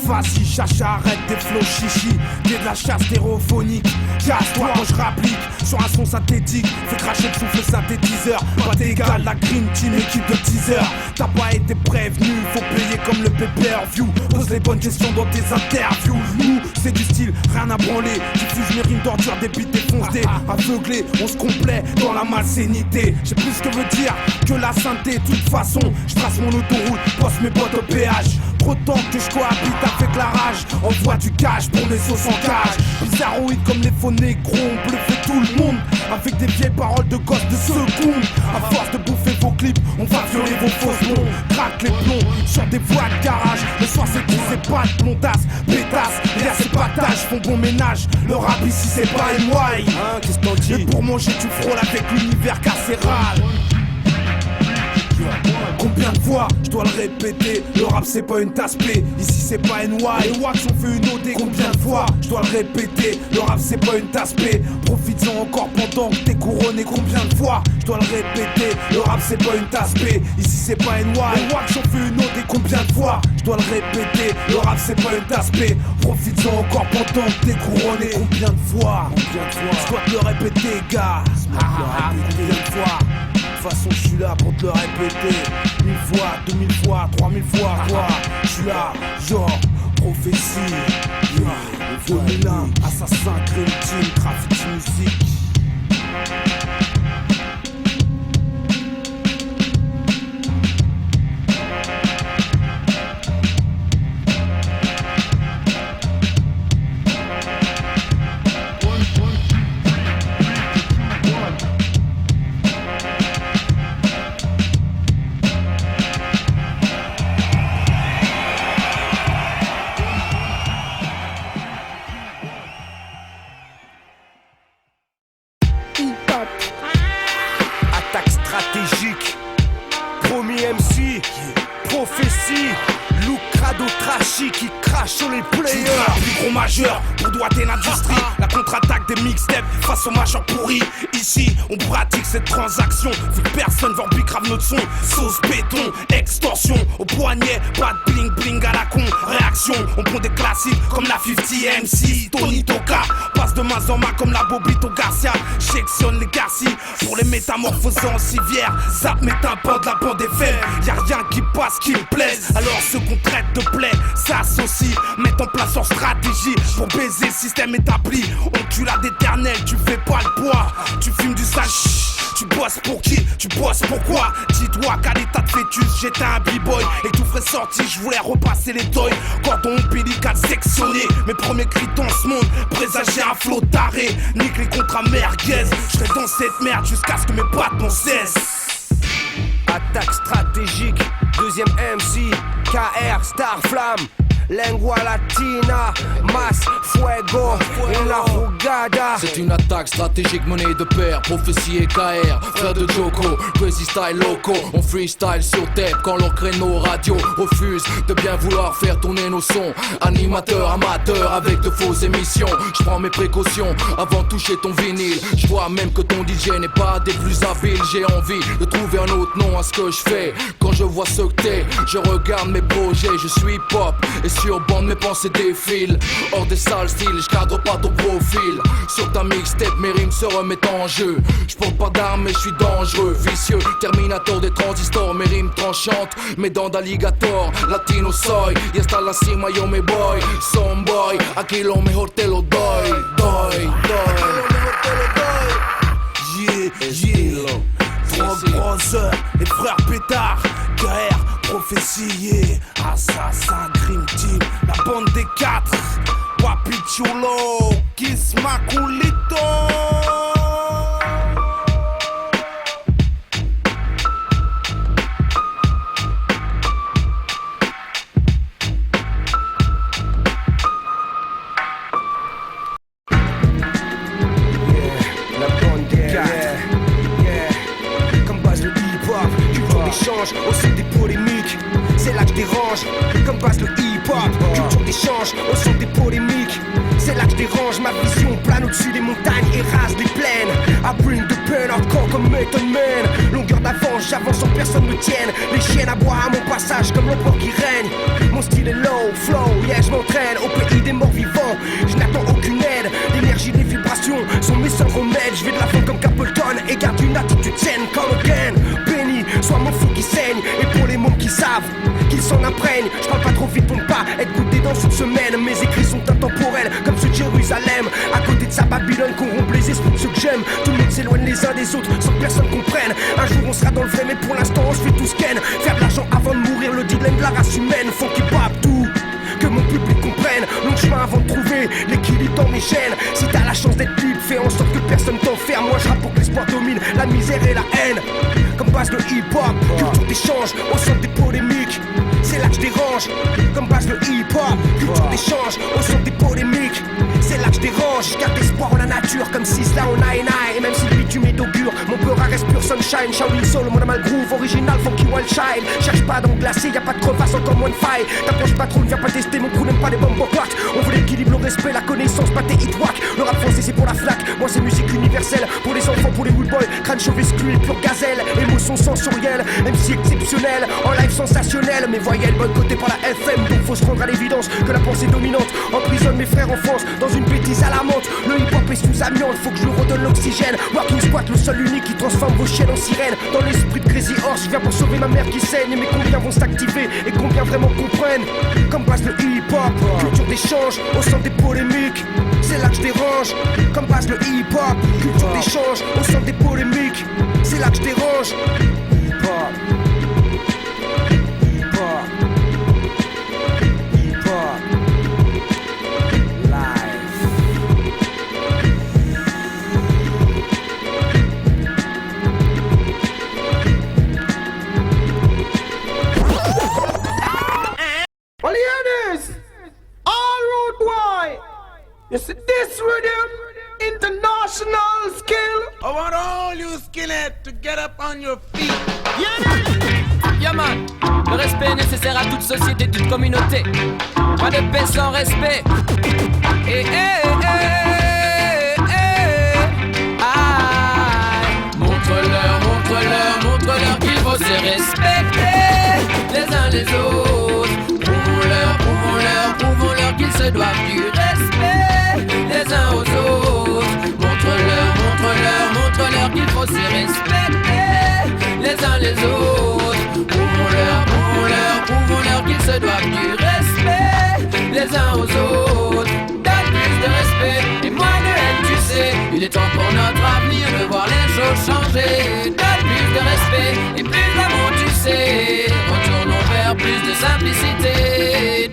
Vas-y chacha, arrête tes flows chichi. T'es de la chasse stéréophonique. Casse-toi quand je rapplique sur un son synthétique. Fais cracher le souffle synthétiseur. Pas d'égal, la Green Team, équipe de teaser. T'as pas été prévenu, faut payer comme le pay-per-view. Pose les bonnes questions dans tes interviews. Nous, c'est du style, rien à branler. Diffuse mes rimes d'ordure, des beats défoncés. Aveuglés, on se complaît dans la malsénité. J'ai plus ce que veut dire que la synthé. De toute façon, je trace mon autoroute, poste mes potes au péage. Trop de temps que je cohabite avec la rage. Envoie du cash pour mes sauces en cage. Bizarroïdes comme les faux négros, on bluffait tout le monde avec des vieilles paroles de gosse de seconde. À force de bouffer vos clips, on va violer vos fausses noms. Craque les plombs, chaque des voix de garage. Le soir c'est tout, c'est pas de blondasse, pétasse. Derrière ces patages font bon ménage. Le rap ici c'est pas NY. Qu'est-ce qu'on dit? Et pour manger tu frôles avec l'univers carcéral. Combien de fois je dois le répéter? Le rap c'est pas une tasse P, ici c'est pas NY. Les Wax ont fait une OD. Combien de fois je dois le répéter? Le rap c'est pas une tasse P, profites-en encore pendant que t'es couronné. Combien de fois je dois le répéter? Le rap c'est pas une tasse P, ici c'est pas NY. Les Wax ont fait une OD. Combien de fois je dois le répéter? Le rap c'est pas une tasse P, profites-en encore pendant que t'es couronné. Combien de fois je dois te le répéter, gars? Combien de fois? De toute façon je suis là pour te le répéter 1000 fois, 2000 fois, 3000 fois quoi. Je suis là, genre prophétie, yeah. 2001, assassin, crime team, graffiti musique. Qui crache sur les players. Plus gros majeur pour doigter l'industrie. La contre-attaque des mixtapes face aux majors pourris. Ici on pratique cette transaction. Vu que personne veut bicrave notre son. Sauce béton, extorsion au poignet. Pas de bling bling à la con. Réaction, on prend des classiques comme la 50 MC. Tony Toka passe de main en main comme la Bobito Garcia. Sectionne les garcis pour les métamorphoser en civière. Zap met un pan de la bande FM. Y'a rien qui passe qui me plaise. Alors ceux qu'on traite de plaies s'associent, mettent en place leur stratégie pour baiser le système établi. On tue la d'éternel, tu fais pas le poids. Tu fumes du sale. Tu bosses pour qui? Tu bosses pourquoi? Dis-toi qu'à l'état de fœtus j'étais un b-boy. Et tout frais sorti, je voulais repasser les toys. Cordon ombilical sectionné. Mes premiers cris dans ce monde présageaient un flot d'arrêt. Nique les contrats merguez. Je serai dans cette merde jusqu'à ce que mes pattes m'en cessent. Attaque stratégique, deuxième MC, KR, Star Flamme, Lengua Latina, Mas, Fuego, et la Rugada. C'est une attaque stratégique menée de pair, prophétie et KR, frère de Joko, crazy style loco. On freestyle sur tête quand leur créneau radio refuse de bien vouloir faire tourner nos sons. Animateur, amateur avec de fausses émissions. Je prends mes précautions avant de toucher ton vinyle. Je vois même que ton DJ n'est pas des plus habiles. J'ai envie de trouver un autre nom à ce que je fais. Quand je vois ce que t'es, je regarde mes projets. Je suis pop et sur bande mes pensées défilent. Hors des sales styles, je cadre pas ton profil. Sur ta mixtape, mes rimes se remettent en jeu. Je porte pas d'armes mais je suis dangereux. Vicieux, terminator des transistors. Mes rimes tranchantes, mes dents d'alligator. Latino soy, y hasta la cima yo me voy. Son boy, aquí lo mejor te lo doy. Yeah. 30 Brother et frère pétard. KR, prophétie, yeah. Assassin, Dream Team, la bande des 4. Papichulo, Kiss Maculito. Au son des polémiques, c'est là que je dérange. Comme base le hip-hop, culture d'échange. Au son des polémiques, c'est là que je dérange. Ma vision plane au-dessus des montagnes et rase les plaines. I bring the pain hardcore comme Method Man. Longueur d'avance, j'avance sans personne me tienne. Les chiennes aboient à mon passage comme l'empereur qui règne. Mon style est low, flow, yeah je m'entraîne. Au pays des morts vivants, je n'attends aucune aide. L'énergie des vibrations sont mes seuls remèdes. Je vais de l'avant comme Capleton et garde une attitude saine. Come again, béni soit mon feu qui saigne. Et pour les mômes qui savent qu'ils s'en imprègnent, je parle pas trop vite pour ne pas être goûté dans cette semaine. Mes écrits sont intemporels comme ceux de Jérusalem. À côté de sa Babylone corrompt les esprits de ceux que j'aime. Tout le monde s'éloigne les uns des autres sans que personne comprenne. Un jour on sera dans le vrai mais pour l'instant on se fait tous ken. Faire de l'argent avant de mourir, le dilemme de la race humaine. Faut qu'il pape tout, que mon public comprenne. Long chemin avant de trouver l'équilibre dans mes gènes. Si t'as la chance d'être libre, fais en sorte que personne t'enferme. Moi je rappe pour que l'espoir domine la misère et la haine. Comme base le hip-hop, culture d'échange au centre des polémiques. C'est là que je dérange. Comme base le hip-hop, culture d'échange au centre des polémiques. C'est là que je dérange. Je garde espoir en la nature comme si là on a. Et même si le bitume est d'augure, mon peur reste pure sunshine. Shaolin Soul, mon mal groove, original funky wild child. Cherche pas dans le glacé, y'a pas de crevasse, encore moins de faille. T'approches pas trop, ne viens pas tester, mon crew n'aime pas les bombes au plaques. On veut l'équilibre, le respect, la connaissance, pas tes hit wack. Le rap français c'est pour la flaque, moi c'est musique universelle. Pour les enfants, pour les wood boys, crâne chauve exclu, pure gazelle. Émotion sensorielle, MC exceptionnel, en live sensationnel. Mes voyelles, bonne côté par la FM, donc faut se rendre à l'évidence que la pensée dominante emprisonne mes frères en France dans une bêtise alarmante. Le hip hop est sous amiante, faut que je lui redonne l'oxygène. Walking Squat, le seul unique qui transforme vos chiennes en sirènes. Dans l'esprit de Crazy Horse, je viens pour sauver ma mère qui saigne. Mais combien vont s'activer et combien vraiment comprennent? Comme base le hip-hop, culture d'échange au centre des polémiques. C'est là que je dérange. Comme base le hip-hop, culture d'échange au centre des polémiques. C'est là que je dérange. Hip-hop. Well, hear this. All road boy. You see this rhythm, international skill. I want all you skinheads to get up on your feet. Yeah man, le respect est nécessaire à toute société, toute communauté. Pas de paix sans respect. Eh, eh, eh, eh, aïe. Montre-leur qu'il faut se respecter les uns les autres. Prouvons-leur qu'ils se doivent du respect les uns aux autres. Montre-leur qu'il faut se respecter les uns les autres. Prouvons-leur qu'ils se doivent du respect les uns aux autres. Donne plus de respect et moins de haine, tu sais. Il est temps pour notre avenir de voir les choses changer. Donne plus de respect et plus d'amour, tu sais. Retournons vers plus de simplicité.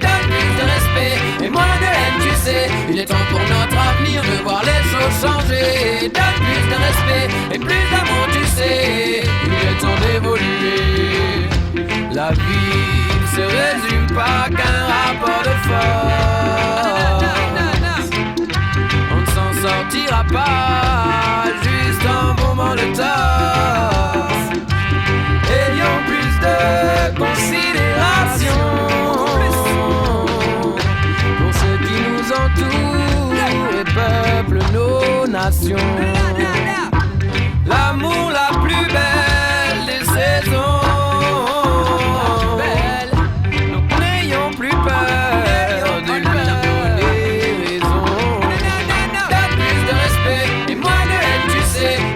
Donne plus de respect et moins de haine, tu sais. Il est temps pour notre avenir de voir les choses changer. Donne plus de respect et plus d'amour, tu sais. Il est temps d'évoluer. La vie ne se résume pas qu'un rapport de force. On ne s'en sortira pas juste un moment de torse. Ayons plus de considération pour ceux qui nous entourent et peuplent nos nations. L'amour la plus belle des saisons.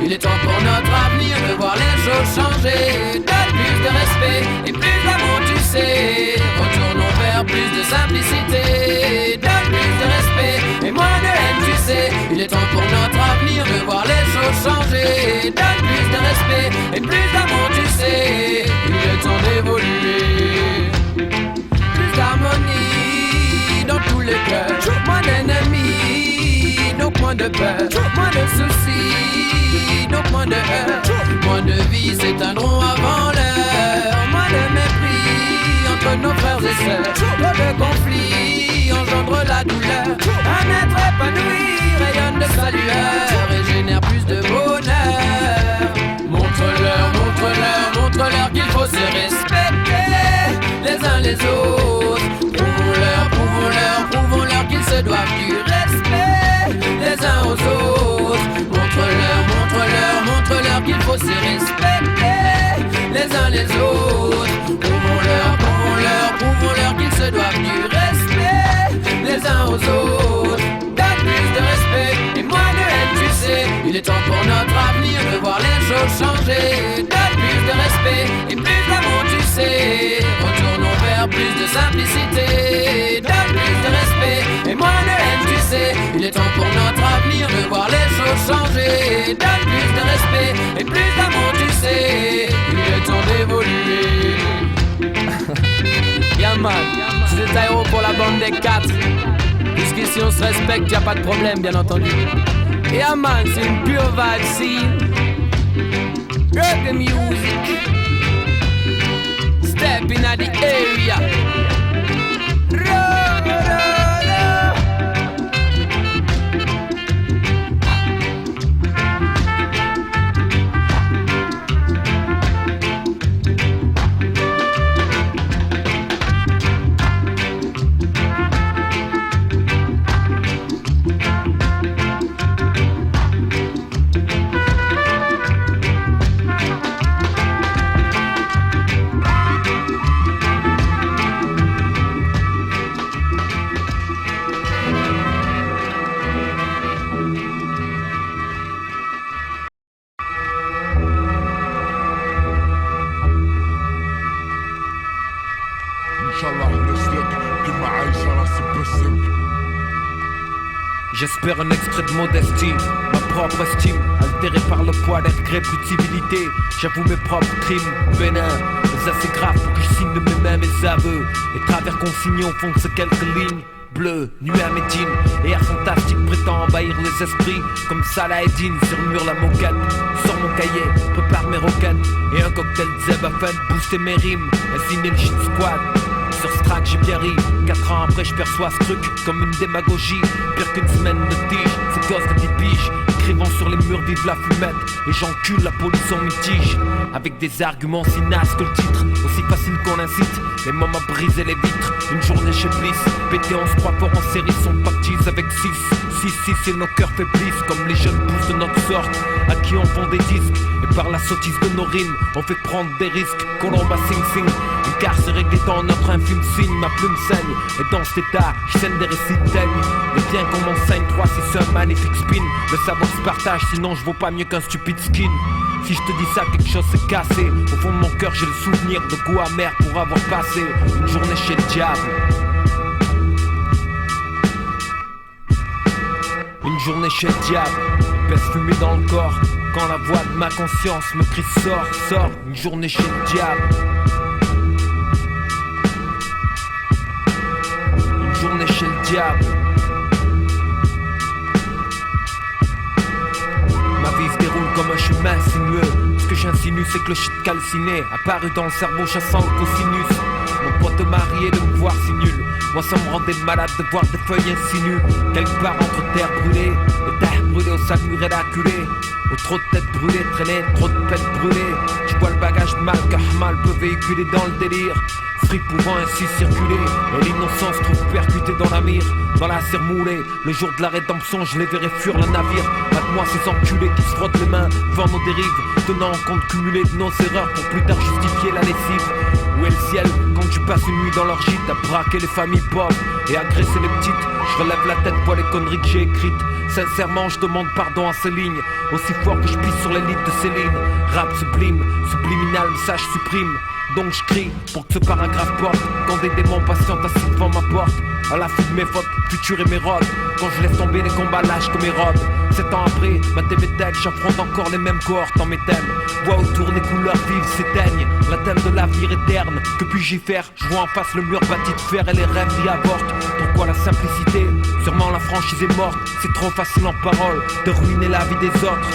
Il est temps pour notre avenir de voir les choses changer. Donne plus de respect et plus d'amour, tu sais. Retournons vers plus de simplicité. Donne plus de respect et moins de haine, tu sais. Il est temps pour notre avenir de voir les choses changer. Donne plus de respect et plus d'amour, tu sais. Il est temps d'évoluer. Plus d'harmonie dans tous les cœurs. Moins d'ennemis, donc moins de peur. Moins de soucis, donc moins de heurts. Moins de vies s'éteindront avant l'heure. Moins de mépris entre nos frères et sœurs. Trop de conflits engendrent la douleur. Un être épanoui rayonne de sa lueur et génère plus de bonheur. Montre-leur qu'il faut se respecter les uns les autres. Prouvons-leur qu'ils se doivent du respect les uns aux autres. Montre-leur qu'il faut se respecter les uns les autres. Prouvons-leur qu'ils se doivent du respect les uns aux autres. Donne plus de respect et moins de haine, tu sais. Il est temps pour notre avenir de voir les choses changer. Donne plus de respect et plus d'amour, tu sais. Retournons vers plus de simplicité. Donne plus de respect et moins de haine, tu sais. Il est temps pour notre avenir de voir les choses changer. Donne plus de respect et plus d'amour, tu sais. Il est temps d'évoluer. Yeah man, c'est Tyro pour la bande des 4. Plus Jusqu'ici on se respecte, y'a pas de problème bien entendu. Et ah man, c'est une pure vibe scene. Reggae music. Step in the area. J'espère un extrait de modestie, ma propre estime, altérée par le poids des regrets, plus de civilité. J'avoue mes propres crimes, bénins, mais assez graves pour que je signe de mes mains mes aveux. Et travers consignés au fond de ces quelques lignes bleues, nuées à Médine, et air fantastique prétend envahir les esprits. Comme Salah Eddin sur le mur la moquette. Sors mon cahier, prépare mes roquettes, et un cocktail de zeb afin de booster mes rimes. Et signer le shit squad. Sur ce track j'ai bien ri, 4 ans après je perçois ce truc comme une démagogie. Pire qu'une semaine de tige, ces gosses de 10 piges écrivant sur les murs vive la fumette. Et j'encule la police en mitige avec des arguments si nazes que le titre. Aussi facile qu'on incite les mômes à briser les vitres. Une journée chez Bliss, pété on se croit fort en série. Son baptise avec 6 et nos cœurs faiblissent. Comme les jeunes pousses de notre sorte à qui on vend des disques. Et par la sottise de nos rimes on fait prendre des risques. Colomba Sing Sing, incarcéré guettant notre infime signe. Ma plume saigne et dans cet état je scène des récits teignent. Mais bien qu'on m'enseigne 3 c'est un magnifique spin. Le savoir se partage sinon je vaux pas mieux qu'un stupide skin. Si je te dis ça quelque chose s'est cassé. Au fond de mon cœur j'ai le souvenir de goût amer pour avoir passé une journée chez le diable. Une journée chez le diable, épaisse fumée dans le corps. Quand la voix de ma conscience me crie sors, sors. Une journée chez le diable. Une journée chez le diable. Ma vie se déroule comme un chemin sinueux. Ce que j'insinue c'est que le shit calciné apparu dans le cerveau chassant le cosinus. Mon pote marié de me voir si nul. Moi ça me rendait malade de voir des feuilles insinues. Quelque part entre terre brûlée et terre brûlée au salut rédaculé. Au trop de têtes brûlées traînées, trop de pètes brûlées. Je vois le bagage de mal qu'Ahmal peut véhiculer dans le délire. Fric pouvant ainsi circuler, et l'innocence trouve percutée dans la mire. Dans la cire moulée, le jour de la rédemption je les verrai fuir le navire. Mate-moi ces enculés qui se frottent les mains devant nos dérives, tenant en compte cumulé de nos erreurs pour plus tard justifier la lessive. Où est le ciel quand tu passes une nuit dans leur gîte à braquer les familles pauvres et agresser les petites. Je relève la tête pour les conneries que j'ai écrites. Sincèrement je demande pardon à ces lignes, aussi fort que je pisse sur les litres de Céline. Rap sublime, subliminal, message supreme. Donc je crie pour que ce paragraphe porte. Quand des démons patientent assis devant ma porte, à la fin de mes fautes, futur et mes rods. Quand je laisse tomber les combats lâches comme Hérode. 7 ans après, ma thème est telle, j'affronte encore les mêmes cohortes en mes thèmes. Vois autour les couleurs vives s'éteignent, la thème de l'avenir éterne. Que puis-je y faire? Je vois en face le mur bâti de fer et les rêves y avortent. Pourquoi la simplicité? Sûrement la franchise est morte. C'est trop facile en parole de ruiner la vie des autres.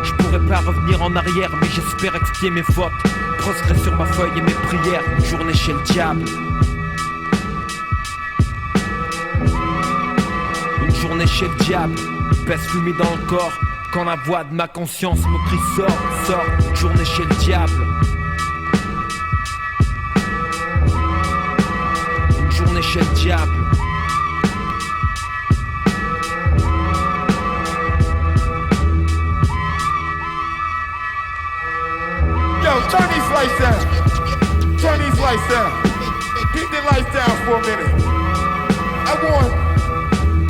Je pourrais pas revenir en arrière, mais j'espère expier mes fautes. Proscrit sur ma feuille et mes prières, une journée chez le diable. Une journée chez le diable, épaisse fumée dans le corps. Quand la voix de ma conscience me crie sors, sors. Une journée chez le diable. Une journée chez le diable. Yo, turn these lights down. Turn these lights down. Keep the lights down for a minute. I want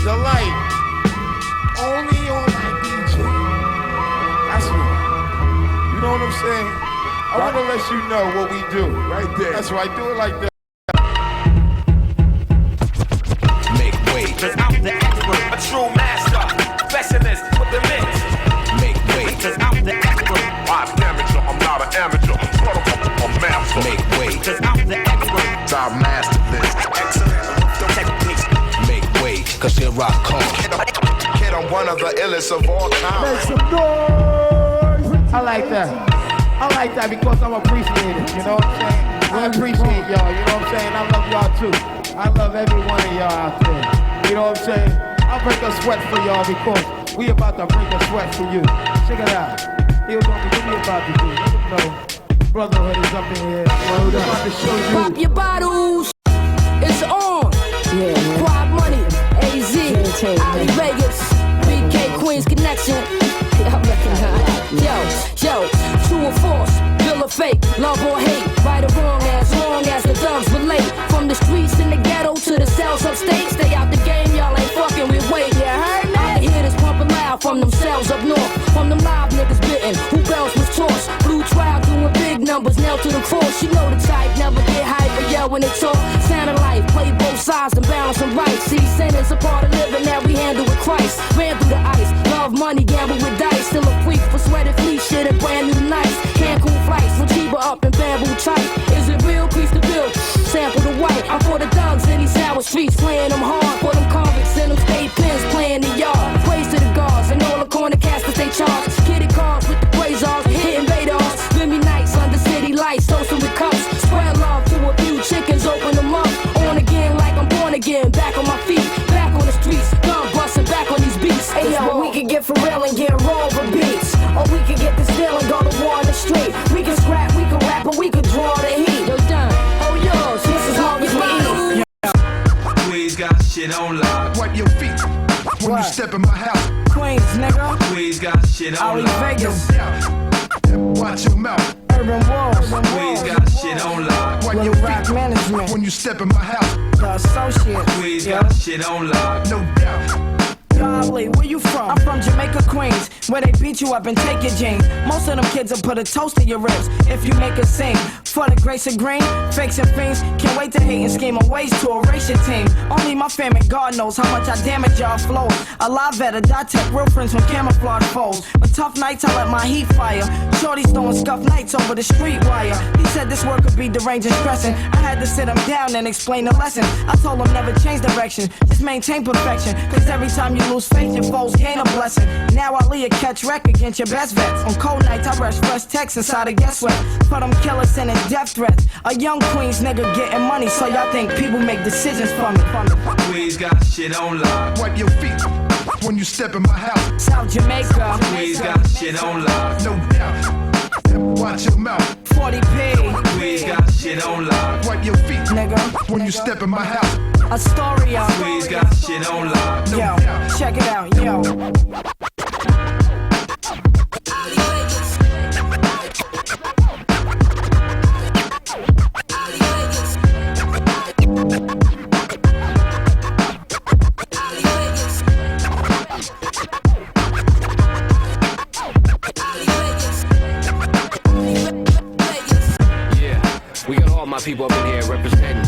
the light only on my DJ. That's right. You know what I'm saying? I want to let you know what we do. Right there. That's right. Do it like that. Make way. Cause I'm the expert, a true master, specialist with the mix. Make way. Cause I'm the expert. I'm amateur, I'm not an amateur. I'm a master. Make way. Cause I'm the expert. I master this. Excellent. Don't techniques. Make way. cause here I come. Kid, I'm one of the illest of all time. Make some noise. I like that. I like that because I'm appreciated, you know what I'm saying? I appreciate y'all, you know what I'm saying? I love y'all too. I love every one of y'all out there. You know what I'm saying? I'll break a sweat for y'all because we about to break a sweat for you. Check it out. He'll tell me what we about to do. Let them know. Brotherhood is up in here. We're about to show you. Pop your bottles. It's on. Yeah. Quad Money. AZ. Ali Vegas. BK Queens Connection. Y'all recognize. Yo. True or false. Bill or fake. Love or hate. Right or wrong as long as the thugs relate. From the streets in the ghetto to the cells upstate. Stay out the game. Y'all ain't fucking with weight. Yeah, heard me? I hear this pumping loud from them cells up north. From them live niggas bitten. Who bells was tossed. Blue trial doing big numbers. Nailed to the cross. You know the type. Never get hype but yell when they talk. Sound of life. Play both sides and balance them right. See, sin is a part of living that we handle with Christ. Ran through the ice. Love money. Gamble with dice. Still a freak for sweated fleece shit and brand new nights. Cancun flights. Mochiba up and bamboo tight. Is it real? Piece the bill. Sample the white. I'm for the thugs in these sour streets. Playing them hard. For them convicts in them state pens. Playing the yard. Praise to the guards. And all the corner cats that they charge. Kitty cars with the quasars. Hitting radars. Gloomy nights under city lights. Toasting with cups. Spread love to a few chickens. Open them up. On again like I'm born again. Back on my feet. Back on the streets. Gun busting back on these beats. Hey yo, we can get for real and get raw for beats. Or we can get this deal and go to war in the street. We can scrap, we can rap, or we can draw the heat. Yo, done. Oh, yours. Just as long as we eat. Queens got shit on lock. Wipe your feet when you step in my house. Queens, nigga. Queens got shit on lock. Vegas. Watch your mouth. Urban Walls. Queens got shit on lock. Wipe your feet management when you step in my house. The associate. Queens got shit on lock. No doubt. Golly, where you from? I'm from Jamaica, Queens, where they beat you up and take your jeans. Most of them kids will put a toast to your ribs if you make a scene. For the grace of green, fakes and fiends can't wait to hate and scheme on ways to erase your team. Only my fam and God knows how much I damage y'all flows. Alive at a dot tech, real friends from camouflage foes. On tough nights, I let my heat fire. Shorty's throwing scuff nights over the street wire. He said this work could be deranged and stressing. I had to sit him down and explain the lesson. I told him never change direction, just maintain perfection. Cause every time you lose faith, your foes gain a blessing. Now Ali catch wreck against your best vets. On cold nights, I rush fresh texts inside a guest sweat. For them killers sending death threats. A young Queens nigga getting money, so y'all think people make decisions for me. Queens got shit on lock. Wipe your feet when you step in my house. South Jamaica. Queens got shit on lock. No doubt. Watch your mouth. 40p. Queens got shit on lock. Wipe your feet, nigga, when you step in my house. Astoria. Queens got shit on lock. Yo, check it out, yo. We got all my people up in here representing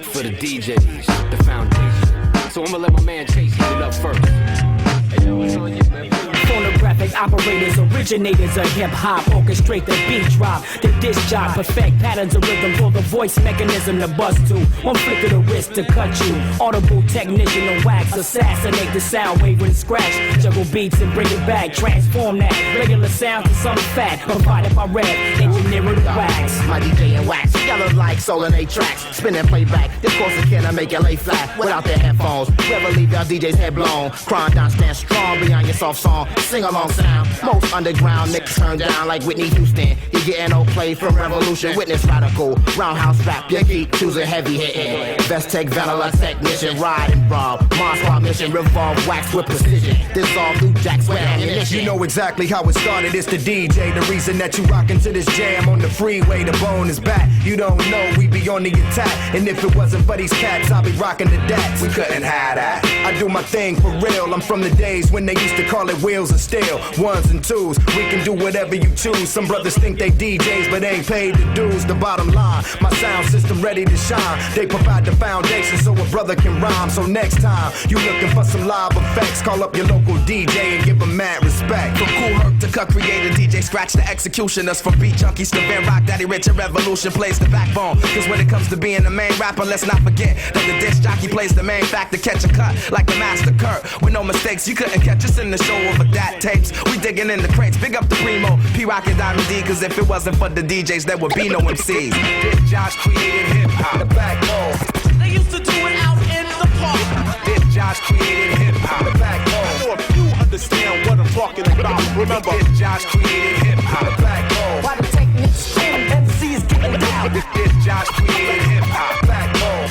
for the DJs, the foundation. So I'ma let my man Chase heat it up first. Hey, yo, what's on you, man? Phonographic operators, originators of hip-hop, orchestrate the beat drop, the disc job, perfect patterns of rhythm for the voice mechanism to buzz to. One flick of the wrist to cut you. Audible technician to wax, assassinate the sound wave and scratch. Juggle beats and bring it back, transform that regular sound to some fat, provided by Red, engineering the wax. My DJ and wax, yellow like soul in 8 tracks, spin and play back. This course is can I make it lay flat without their headphones. Never leave your DJ's head blown. Crying down, stand strong behind your soft song. Sing along sound. Most underground niggas turn down like Whitney Houston. You getting no play from Revolution. Witness radical. Roundhouse rap. You keep choosing heavy hitting. Best tech vanilla technician. Ride and rob. Monster mission. Revolve wax with precision. Dissolve blue jacks with ammunition. You know exactly how it started. It's the DJ. The reason that you rockin' to this jam on the freeway. The bone is back. You don't know we be on the attack. And if it wasn't for these cats, I'll be rocking the dats. We couldn't hide that. I do my thing for real. I'm from the days when they used to call it wheels of steel. ones and twos. We can do whatever you choose. Some brothers think they DJs, but ain't paid the dues. The bottom line, my sound system ready to shine. They provide the foundation so a brother can rhyme. So next time you looking for some live effects, call up your local DJ and give them mad respect. From Cool Herc to Cut Creator, DJ Scratch to executioners. From beat junkies to Van Rock, Daddy Rich and Revolution plays the backbone. Cause when it comes to being the main rapper, let's not forget that the disc jockey plays the main factor. Catch a cut like the master Kurt. With no mistakes, you couldn't catch us in the show over that tapes. We digging in the crates, big up the Primo, P-Rock and Diamond D. Cause if it wasn't for the DJs, there would be no MCs. Disc Josh created hip-hop, the backbone. They used to do it out in the park. Disc Josh created hip-hop, the backbone. So if you understand what I'm talking about, remember, Disc Josh created hip-hop, the backbone. Why the techniques and MCs getting down. Disc Josh created hip-hop, backbone.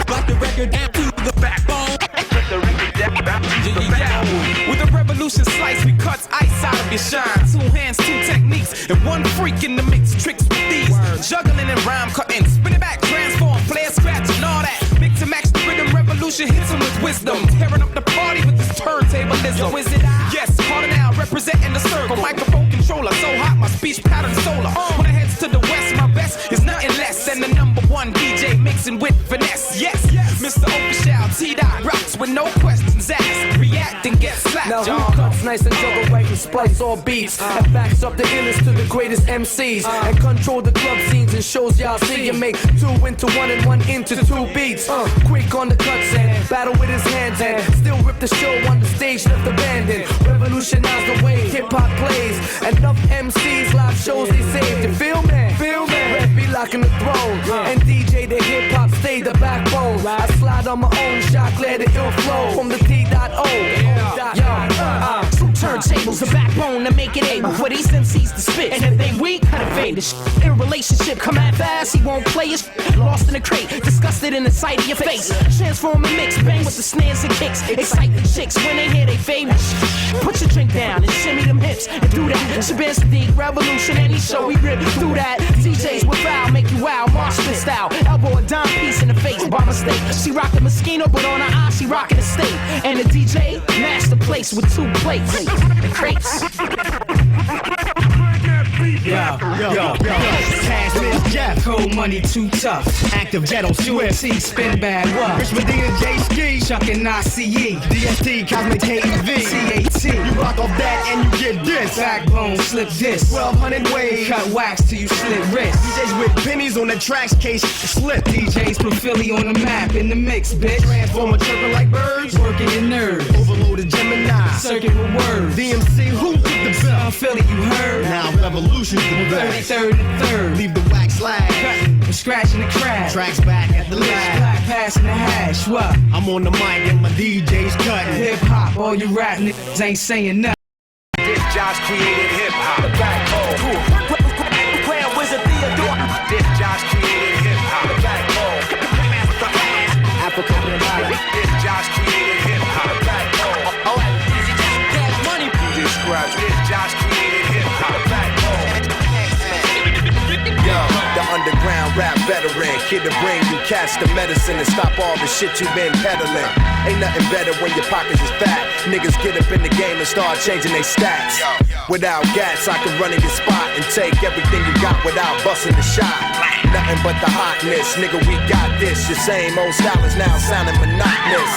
Like the record down to the backbone. With a revolution slice, we cut ice out of your shine. 2 hands, 2 techniques, and 1 freak in the mix. Tricks with these, juggling and rhyme cutting. Spin it back, transform, play a scratch and all that. Mix and match the rhythm, revolution hits them with wisdom. Tearing up the party with this turntablism. Yo, is it I? Yes, harder now, representing the circle. Microphone controller, so hot, my speech pattern solar. When I heads to the west, my best is nothing less than the #1 DJ mixing with finesse. Yes, Mr. Official, T-Dot rocks with no questions asked. React and get slapped. Now who cuts nice and juggle right and splice all beats and backs up the illest to the greatest MCs and control the club scenes and shows y'all see you make 2 into 1 and 1 into 2 beats. Quick on the cuts and battle with his hands and still rip the show on the stage left abandoned. Revolutionize the way hip hop plays. Enough MCs live shows they saved. You feel me? Feel me? Red be locking the throne and DJ the hip hop stay the backbone. I slide on my own shot, clear the ill flow from the T.O. True turntables, the backbone to make it able for these MCs to spit. And if they weak, how to fade the shit. In a relationship, come at fast, he won't play his lost in the crate, disgusted in the sight of your face. Transform and mix, bang with the snares and kicks. Excite the chicks when they hear they favorite. Put your drink down and shimmy them hips and do that. Shabazz Sadiq, revolution, any show we rip through that. DJs with foul, make you wow, Marshall style. Elbow a dime piece in the face by mistake. She rock the Moschino, but on her eye she rockin' the state. And the DJ, master place with 2 plates. The crates. Yo, Cashmere Jeff, cold money too tough. Active ghetto, UFC, spin bad what? Rich Medina, J Ski, Chuck and ICE, DST, Cosmic KEV, CAT. You rock off that and you get this. Backbone, slip this. 1200 waves, cut wax till you slit wrist. DJs with pennies on the tracks, case slip. DJs put Philly on the map in the mix, bitch. Transformer chirping like birds, working your nerves. Overloaded Gemini, circuit with words. DMC, who took the bill? Philly, you heard. Now revolution's the best. 33rd and 3rd, leave the wax slag. Cutting, scratching the crack. Tracks back at the lab. Black passing the hash, what? I'm on the mic and my DJ's cutting. Hip hop, all you rap niggas ain't saying nothing. Disc Josh created hip-hop, the backbone. Grand Wizard Theodore. Disc Josh created hip-hop, the backbone. Africa and Disc Josh created hip-hop, the backbone. Cash money. Disc Josh created hip-hop, the backbone. Yo, the underground rap veteran, kid to bring you cats the medicine and stop all the shit you been peddling. Ain't nothing better when your pockets is fat. Niggas get up in the game and start changing their stats. Without gas, I can run in your spot and take everything you got without busting the shot. Nothing but the hotness, nigga, we got this. Your same old style is now sounding monotonous.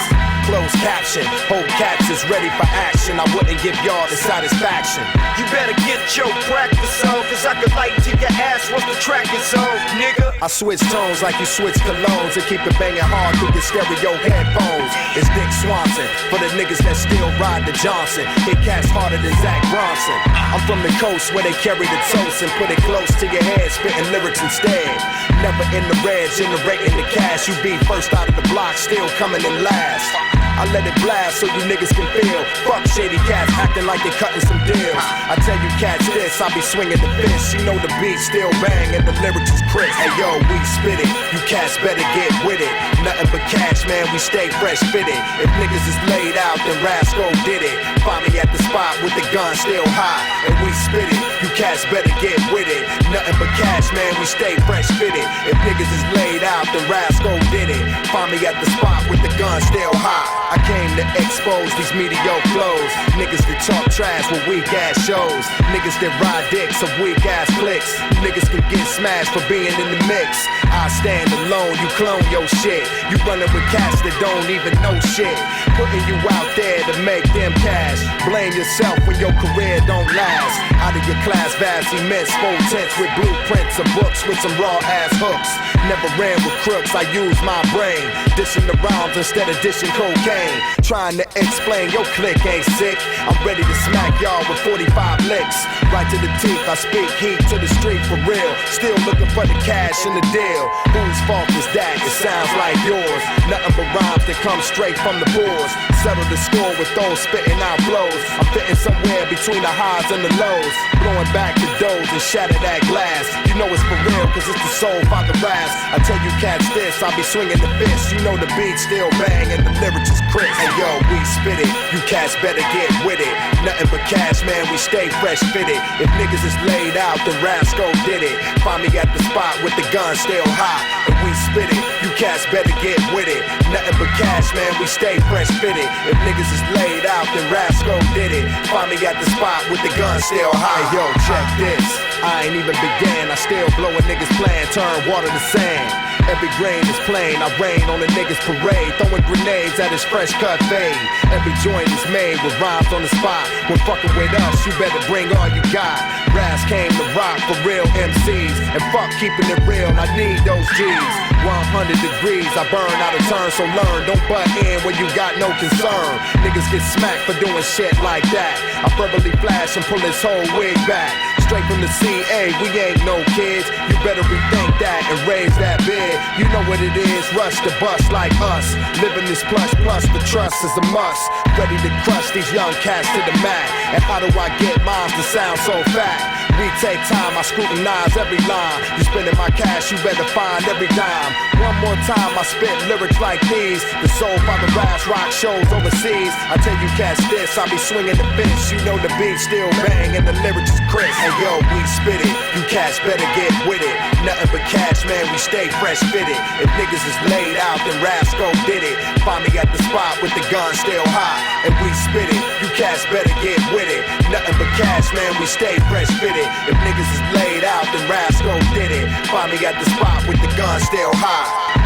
Closed caption, whole cats is ready for action. I wouldn't give y'all the satisfaction. You better get your practice on, cause I can light to your ass once the track is on, nigga. I switch tones like you switch colognes and keep it banging hard through your stereo headphones. It's Dick Swanson for the niggas that still ride the Johnson. Hit cats harder than Zach Bronson. I'm from the coast where they carry the toast and put it close to your head, spitting lyrics instead. Never in the red, generating the cash. You be first out of the block, still coming in last. I let it blast so you niggas can feel. Fuck shady cats acting like they cutting some deals. I tell you cats this, I be swinging the fist. You know the beat still bang and the lyrics is crisp. Hey yo, we spit it, you cats better get with it. Nothing but cash, man, we stay fresh fitted. If niggas is laid out, then Rasco did it. Find me at the spot with the gun still high, and we spit it. You cats better get with it. Nothing but cash, man, we stay fresh fitted. If niggas is laid out, then Rasco did it. Find me at the spot with the gun still high. I came to expose these mediocre flows. Niggas that talk trash with weak ass shows. Niggas that ride dicks of weak ass flicks. Niggas can get smashed for being in the mix. I stand alone, you clone your shit. You running with cats that don't even know shit. Putting you out there to make them cash. Blame yourself when your career don't last. Out of your class, vast, immense, full tents with blueprints of books with some raw ass hooks. Never ran with crooks, I use my brain. Dishing the rhymes instead of dishing cocaine. Trying to explain your clique ain't sick. I'm ready to smack y'all with 45 licks. Right to the teeth, I speak heat to the street for real. Still looking for the cash and the deal. Whose fault is that? It sounds like yours. Nothing but rhymes that come straight from the boards. Settle the score with those spitting out blows. I'm fitting somewhere between the highs and the lows. Blowing back the doors and shatter that glass. You know it's for real, cause it's the soul by the ras. I tell you cats this, I'll be swinging the fist. You know the beat still bang and the lyrics is crisp. And yo, we spit it, you cats better get with it. Nothing but cash, man, we stay fresh fitted. If niggas is laid out, then Rasco did it. Find me at the spot with the gun still hot. And we spit it, you cats better get with it. Nothing but cash, man, we stay fresh fitted. If niggas is laid out, then Rasco did it. Find me at the spot with the gun still hot. Hey, yo, check this. I ain't even began, I still blowing niggas plan, turn water to sand. Every grain is plain, I rain on the niggas parade, throwing grenades at his fresh cut fade. Every joint is made with rhymes on the spot. When fucking with us, you better bring all you got. Raz came to rock for real MCs, and fuck keeping it real, I need those G's. 100 degrees, I burn out of turn, so learn, don't butt in when you got no concern. Niggas get smacked for doing shit like that. I verbally flash and pull his whole wig back. Straight from the CA, we ain't no kids. You better rethink that and raise that bid. You know what it is, rush the bus like us. Living this plus, the trust is a must. Ready to crush these young cats to the mat. And how do I get mines to sound so fat? We take time, I scrutinize every line. You spending my cash, you better find every dime. One more time, I spit lyrics like these. The soul father Raz rock shows overseas. I tell you cats this, I be swinging the fist. You know the beat still bang and the lyrics is crisp. And yo, we spit it, you cats better get with it. Nothing but cash, man, we stay fresh fitted. If niggas is laid out, then Rasco did it. Find me at the spot with the gun still hot. And we spit it, you cats better get with it. Nothing but cash, man, we stay fresh fitted. If niggas is laid out, then Rasco did it. Find me at the spot with the gun still hot.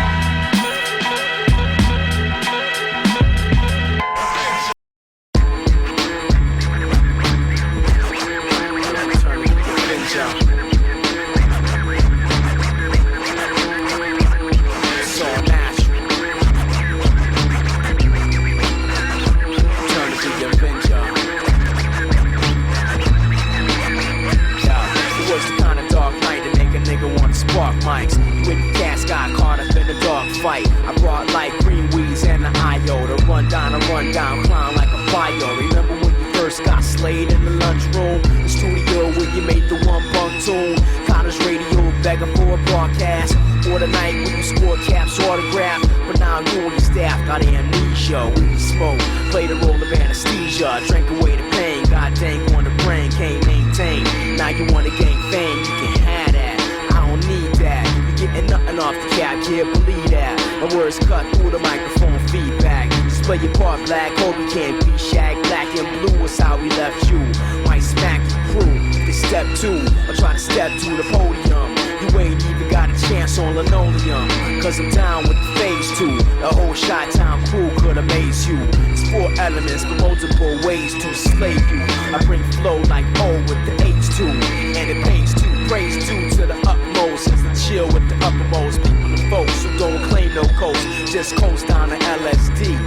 Fight. I brought like green weeds and the IO to run down, clown like a bio. Remember when you first got slayed in the lunchroom? The studio where you made the one bunk tune. College radio begging for a broadcast. Or the night when you scored caps autograph. But now you and your staff got amnesia. When you smoke, played the role of anesthesia. Drank away the pain, got dang on the brain, can't maintain. Now you wanna gain fame, you can have that. I don't need that. Getting nothing off the cap, can't believe that. My words cut through the microphone feedback. Just play your part, black, hope you can't be shag. Black and blue is how we left you. Might smack your crew. This step two, or try to step to the podium. You ain't even got a chance on linoleum. Cause I'm down with the phase two. The whole Chi-Town crew could amaze you. It's 4 elements, but multiple ways to slay you. I bring flow like O with the H2. And it pays to praise due to the utmost. It's the chill with the uppermost people and folks who don't claim no coast, just coast down to LSD.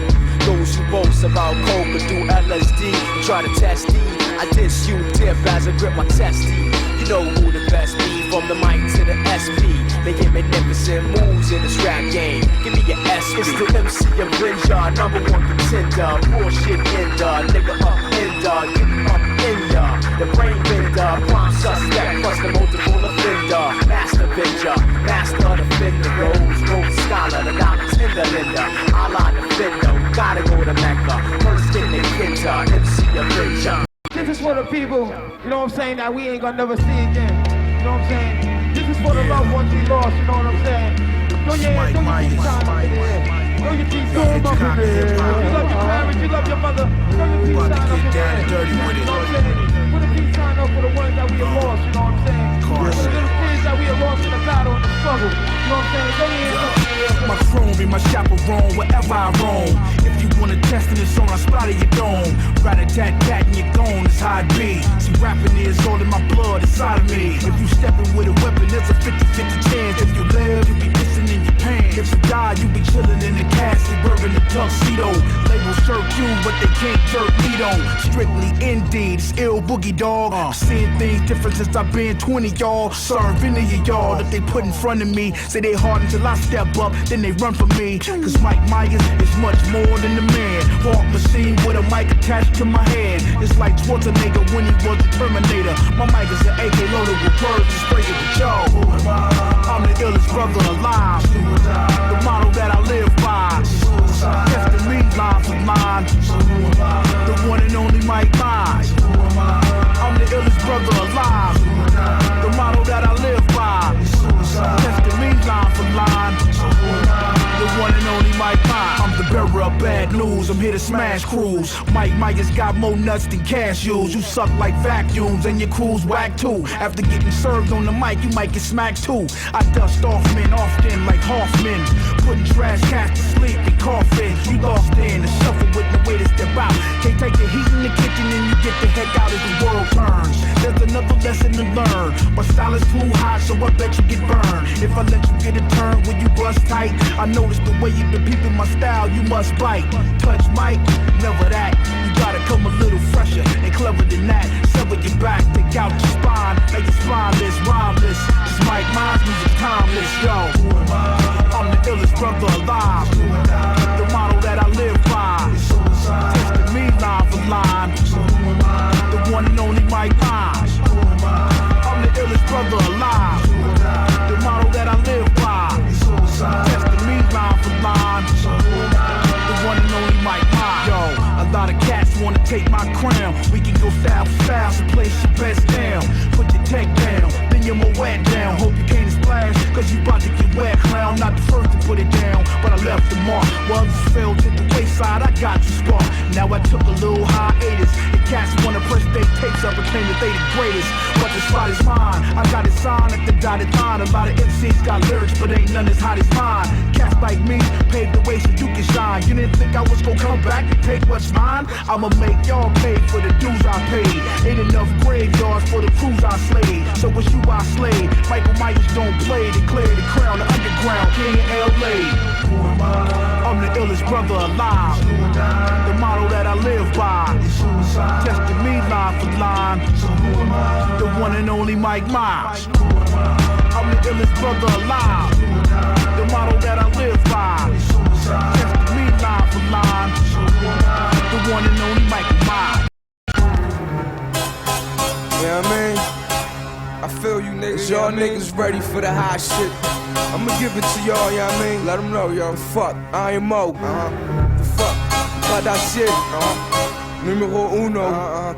Those who boast about coke or do LSD and try to test D. I diss you, dip as I grip my testy. You know who the best be, from the mic to the SP. Making magnificent moves in this rap game. Give me your SP. It's the MC Avenger, #1 contender. Bullshit ender, nigga up ender, get up in ya. The brain bender, prime suspect, plus the multiple offender. Master Avenger, master defender, Rose scholar, the dollar tender lender. Allah defender, gotta go to Mecca. First in the Kinta, MC Avenger. This is for the people, you know what I'm saying, that we ain't gonna never see again. You know what I'm saying? This is for the loved ones we lost, you know what I'm saying? Throw your hands, throw your time up in the air. Throw your peace sign up in there. You love your parents, you love your mother. Throw your peace sign up in there. Dirty with it. You know what I'm saying? Put a peace sign up for the ones that we have lost, you know what I'm saying? For the kids that we have lost in the battle and the struggle. You know what I'm saying? Throw your hands up in there. My chrome be my chaperone wherever I roam. If you wanna test in this song, I splatter your dome. Rat-a-tat-tat and you're gone, it's how it be. See, rapping is all in my blood, inside of me. If you stepping with a weapon, there's a 50-50 chance. If you live, you be pissing in your pants. If you die, you be chilling in the casket, wearing a tuxedo. Labels jerk you, but they can't jerk me though. Strictly indeed, it's ill boogie dog. Seeing things different since I've been 20, y'all. Serve any of y'all that they put in front of me. Say they hard until I step up, then they run from me. Cause Mike Myers is much more than a man. Walk machine with a mic attached to my head. It's like Schwarzenegger when he was the Terminator. My mic is an AK loaded with words and spray it with y'all. I'm the illest brother alive. The model that I live by. Testing me line for line. The one and only Mike Myers. I'm the illest brother alive. The model that I live by. Testing me line for line. The one and only Mike Myers. I'm the bearer of bad news. I'm here to smash crews. Mike Myers got more nuts than cashews. You suck like vacuums and your crew's whack too. After getting served on the mic, you might get smacked too. I dust off men often like Hoffman. Putting trash cats to sleep and coughing. You lost in the shuffle with no way to step out. Can't take the heat in the kitchen and you get the heck out as the world turns. There's another lesson to learn. My style is too hot, so I bet you get burned. If I let you get a turn when you bust tight, I noticed the way you've been peeping my style, you must bite. Touch Mike, never that. You gotta come a little fresher and clever than that. Sever your back, take out your spine, make it spineless, rhymeless. It's Mike Myers, music timeless, yo. I'm the illest brother alive. The model that I live by. Testing me line for line. The one and only Mike Myers. I'm the illest brother alive. The model that I live by. Testing me line for line. The one and only Mike Myers. Yo, a lot of cats wanna take my crown. We can go style for style, so place your best down. Put your tech down, then you're more wet down. Hope you can't splash, cause you about to get wet, clown. Not the first to put it down, but I left the mark. While others fell to the wayside, I got you spark. Now I took a little hiatus. And cats wanna press their tapes up and claim that they the greatest. But the spot is mine. I got it signed at the dotted line. A lot of MCs got lyrics, but ain't none as hot as mine. Cats like me paved the way so you can shine. You didn't think I was gonna come back and take what's mine? I'ma make y'all pay for the dues I paid. Ain't enough graveyards for the crews I slayed. So it's you I slayed. Michael Myers don't play. Declare the crown, the underground king in LA. I'm the illest brother alive. The model that I live by. Testing me line for line. The one and only Mike Myers. I'm the illest brother alive. The model that I live by. Testing me line for line. The one and only Mike Myers. Yeah, I mean, I feel you niggas. Y'all niggas ready for the hot shit. I'ma give it to y'all, yeah, I mean. Let them know, yo. Fuck, IMO. The fuck, about that shit. Numero uno.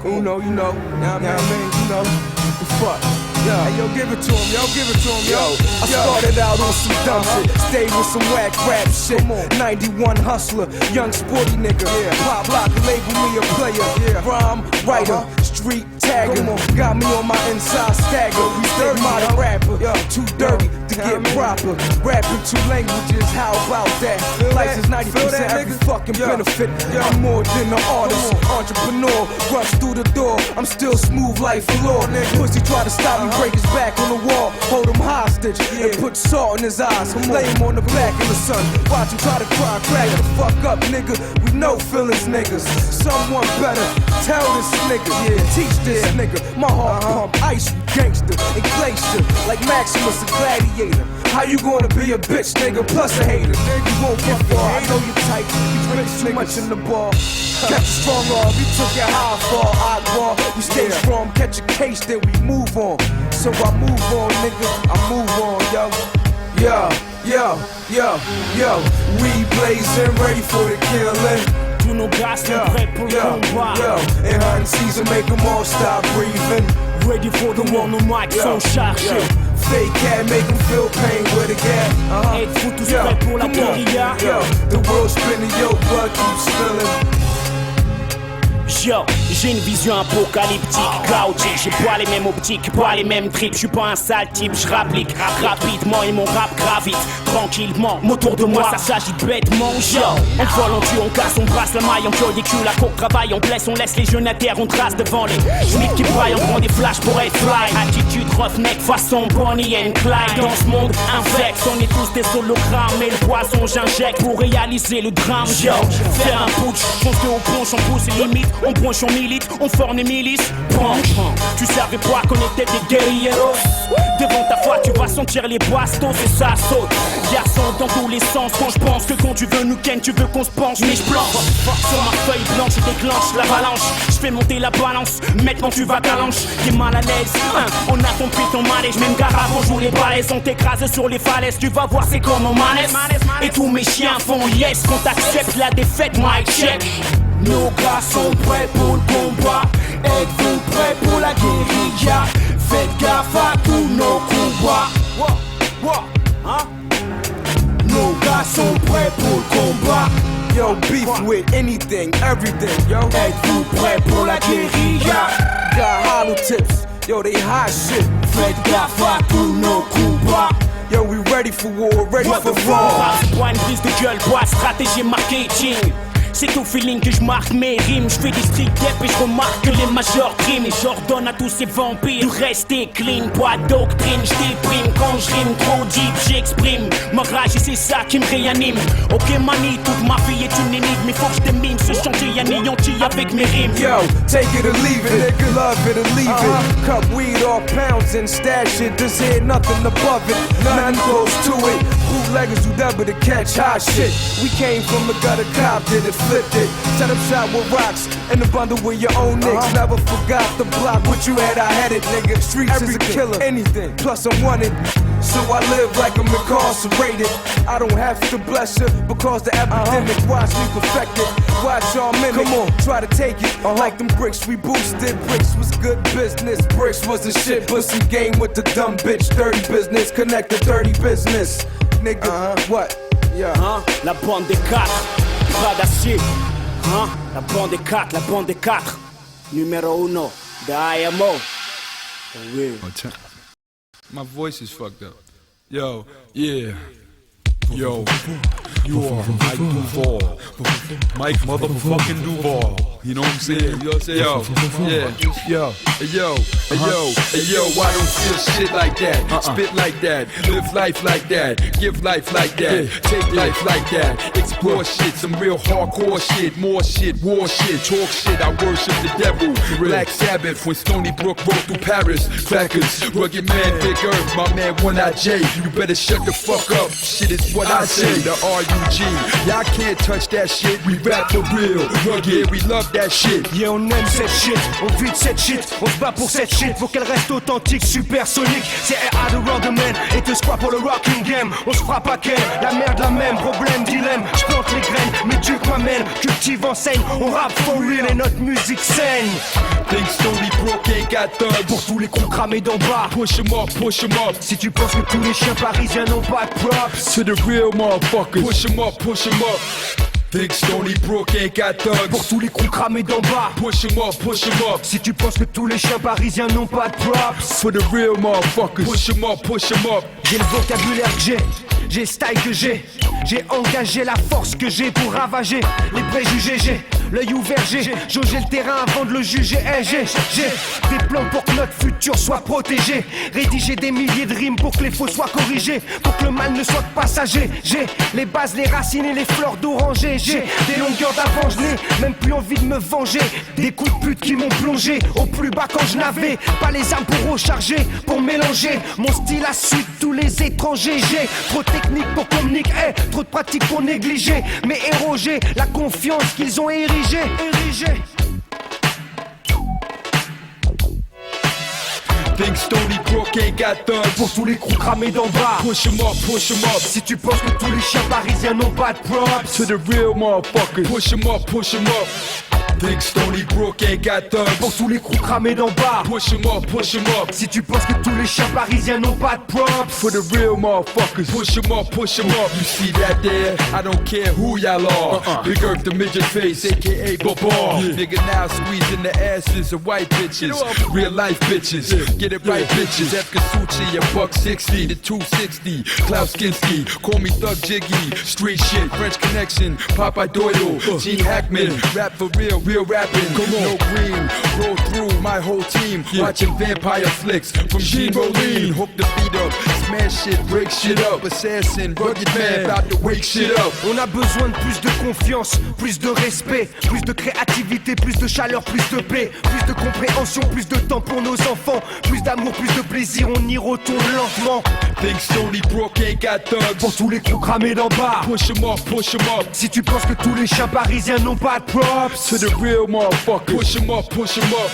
Uno, you know. Yeah, I mean, you know. The fuck. Yo. Hey, yo, give it to him, yo, give it to him, yo. I started out on some dumb shit, stayed with some whack rap shit. 91 hustler, young sporty nigga. Pop lock, label me a player. Rhyme, writer, street tagger. Got me on my inside stagger. We stay modern rapper, too dirty to get proper. Rapping two languages, how about that? License 90% every fucking benefit. I'm more than an artist, entrepreneur. Rush through the door, I'm still smooth like a lord. Pussy try to stop me, break his back on the wall, hold him hostage, and put salt in his eyes. Lay him on the back in the sun, watch him try to cry, crack the fuck up, nigga. We no feelings, niggas. Someone better tell this nigga, teach this nigga. My heart pump, ice gangster, and glacier, like Maximus a gladiator. How you gonna be a bitch, nigga, plus a hater? You won't get far, I know you tight, you drink too much in the bar. Catch a strong arm, we took it high for Agua. We stay strong, catch a case, then we move on. So I move on, nigga, I move on, yo. Yo, we blazing, ready for the killing. Tous nos gars sont prêts pour le combat. And hunting season make them all stop breathing. Ready for the one, nos mics sont chargés. fake cat, make them feel pain with a gap. Êtes-vous tous prêts pour la guérilla? Yo, the world's spinning, your blood keeps spilling. Yo, j'ai une vision apocalyptique, chaotique. J'ai pas les mêmes optiques, pas les mêmes trips. J'suis pas un sale type, j'rapplique rapidement et mon rap gravite tranquillement. Autour de moi, ça s'agit bêtement. Yo, on vole, on tue, on casse, on brasse la maille, on piolle des culs, la coke travaille, on blesse, on laisse les jeunes à terre, on trace devant les schmitts qui braillent, on prend des flashs pour être fly. Attitude roughneck, façon Bonnie and Clyde. Dans ce monde infect, on est tous des hologrammes. Et le poison j'injecte pour réaliser le drame. Yo, faire un putsch, fonce au punch, on pousse les limites. On bronche, on milite, on forme les milices. Punch, tu savais pas qu'on était des guerrieros. Devant ta foi, tu vas sentir les bastos et ça saute. Garçon dans tous les sens, quand je pense que quand tu veux nous ken, tu veux qu'on se penche. Mais je planche sur ma feuille blanche, je déclenche l'avalanche. Je fais monter la balance, maintenant tu vas t'allanche. T'es mal à l'aise, on a compris ton malaise. Même garab, on joue les balaises, on t'écrase sur les falaises. Tu vas voir c'est comme on malaise. Et tous mes chiens font yes, quand t'acceptes la défaite, Mike check. Nos gars sont prêts pour le combat. Êtes-vous prêts pour la guérilla? Faites gaffe à tous nos combats. Nos gars sont prêts pour le combat. Yo, beef with anything, everything, yo. Êtes-vous prêts pour la guérilla? Got hollow tips, yo, they hot shit. Faites gaffe à tous nos combats. Yo, we ready for war, ready for war. Bois une prise de gueule, bois stratégie marketing. C'est au feeling que je marque mes rimes. Je fais des street dep et je remarque que les majors criment. Et j'ordonne à tous ces vampires de rester clean. Pas de doctrine, je déprime. Quand je rime trop deep, j'exprime ma rage et c'est ça qui me réanime. Ok mani, toute ma vie est une énigme. Mais faut que je te mime, ce chantier anéanti avec mes rimes. Yo, take it or leave it, nigga, love it or leave it. Cut weed off pounds and stash it. Just hear nothing above it, nothing close to it. Bootleggers who double to catch hot shit. We came from the gutter, cop did it, flipped it. Set up shop with rocks and a bundle with your own nicks. Never forgot the block, what you had, I had it, nigga. Streets everything, is a killer, anything. Plus I'm wanted, so I live like I'm incarcerated. I don't have to bless you because the epidemic watch me perfect it. Watch y'all mimic, come on, try to take it. Like them bricks we boosted, bricks was good business. Bricks wasn't shit, but some game with the dumb bitch. Dirty business, connect the dirty business. Nigga, what? Yeah. La bande des quatre, pas d'acier. La bande des quatre, la bande des quatre. Numéro uno, the IMO. Oui. My voice is fucked up. Yo, yeah. Yo, you are Mike Duval. Mike motherfucking Duval. You know what I'm saying? You know what I'm saying? Yo, yeah, yo, why don't feel shit like that? Spit like that, live life like that, give life like that, take life like that, explore shit, some real hardcore shit, more shit, war shit, talk shit, I worship the devil. Black Sabbath when Stony Brook rolled through Paris, crackers, rugged man, Big Earth, my man One-Eye J, you better shut the fuck up, shit is what I say, the R.U.G. Y'all can't touch that shit, we rap for real, rugged, we love that shit. Yeah, on aime cette shit, on vit de cette shit, on se bat pour cette shit, pour qu'elle reste authentique, supersonique. C'est R.A. de Round the Man, et te squat pour le rocking game. On se frappe à quel, la merde la même, problème, dilemme. Je plante les graines, mais Dieu m'amène, cultive enseigne, on rappe for real et notre musique saigne. Think Stony Brook ain't got thugs. Pour tous les coups cramés d'en bas, push 'em up, push 'em up. Si tu penses que tous les chiens parisiens n'ont pas de props, to the real motherfuckers, push 'em up, push 'em up. Think Stony Brook ain't got thugs. Pour tous les coups cramés d'en bas, push 'em up, push 'em up. Si tu penses que tous les chiens parisiens n'ont pas de props, for the real motherfuckers, push 'em up, push 'em up. J'ai le vocabulaire que j'ai le style que j'ai engagé la force que j'ai pour ravager les préjugés, j'ai l'œil ouvert, j'ai jaugé le terrain avant de le juger, j'ai des plans pour que notre futur soit protégé, rédiger des milliers de rimes pour que les faux soient corrigés, pour que le mal ne soit que passager, j'ai les bases, les racines et les fleurs d'oranger, j'ai des longueurs d'avance, je n'ai même plus envie de me venger, des coups de pute qui m'ont plongé au plus bas quand je n'avais pas les armes pour recharger, pour mélanger mon style à suite tous les étrangers, j'ai trop de technique pour qu'on me nique, trop de pratique pour négliger, mais éroger la confiance qu'ils ont érigée. Think Stony Brook ain't got thugs. Pour tous les coups cramés d'en bas, push 'em up, push 'em up. Si tu penses que tous les chiens parisiens n'ont pas de props, to the real motherfuckers, push 'em up, push 'em up. Big Stony Brook ain't got thugs. Pour tous les crews cramés d'en bas. Push 'em up, push 'em up. Si tu penses que tous les chiens parisiens n'ont pas de props. For the real motherfuckers. Push 'em up, push 'em up. You see that there? I don't care who y'all are. Big Earth the midget face, aka Babar. Nigga now squeezing the asses of white bitches. Real life bitches. Get it right, bitches. F. Kasuchi, a $160 to $260. Klaus Kinski, call me Thug Jiggy. Street shit, French Connection, Popeye Doyle, Gene Hackman. Rap for real, real rapping. Come on, no green. Roll through my whole team. Watching vampire flicks from Gene Rollin. Hook the beat up, smash shit, break shit up. Assassin, rugged man, about to wake shit up. On a besoin de plus de confiance, plus de respect, plus de créativité, plus de chaleur, plus de paix, plus de compréhension, plus de temps pour nos enfants, plus d'amour, plus de plaisir, on y retourne lentement. Think Stony Brook ain't got thugs. Pour tous les crews cramés d'en bas. Push 'em up, push 'em up. Si tu penses que tous les chiens parisiens n'ont pas de props. To the real motherfuckers. Push 'em up, push 'em up.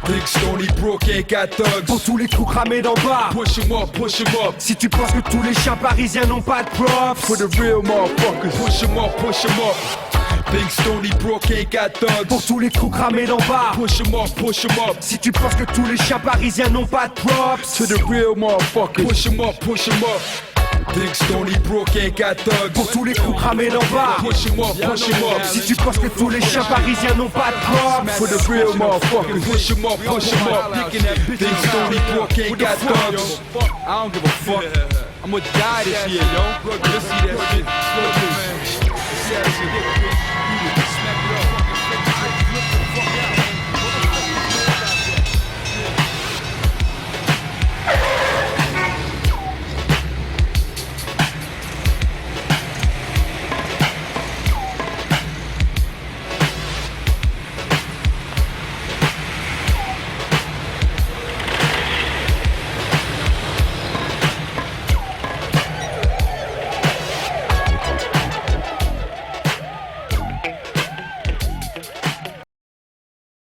Big Stony Brook ain't got thugs. Pour tous les crews cramés d'en bas. Push 'em up, push 'em up. Si tu penses que tous les chiens parisiens n'ont pas de props. For the real motherfuckers. Push 'em up, push 'em up. Big Stony Brook ain't got thugs. Pour tous les crews cramés d'en bas. Push 'em up, push 'em up. Si tu penses que tous les chiens parisiens n'ont pas de props. To the real motherfuckers. Push 'em up, push 'em up. Big Stony Brook ain't got thugs. Pour tous les coups cramés d'en bas. Push 'em up, push 'em up. Si tu penses que tous les chiens parisiens n'ont pas de props. For the real motherfuckers. Push 'em up, push 'em up. Big Stony Brook ain't got thugs. I don't give a fuck. I'm gonna die this year, yo. Let's see that shit.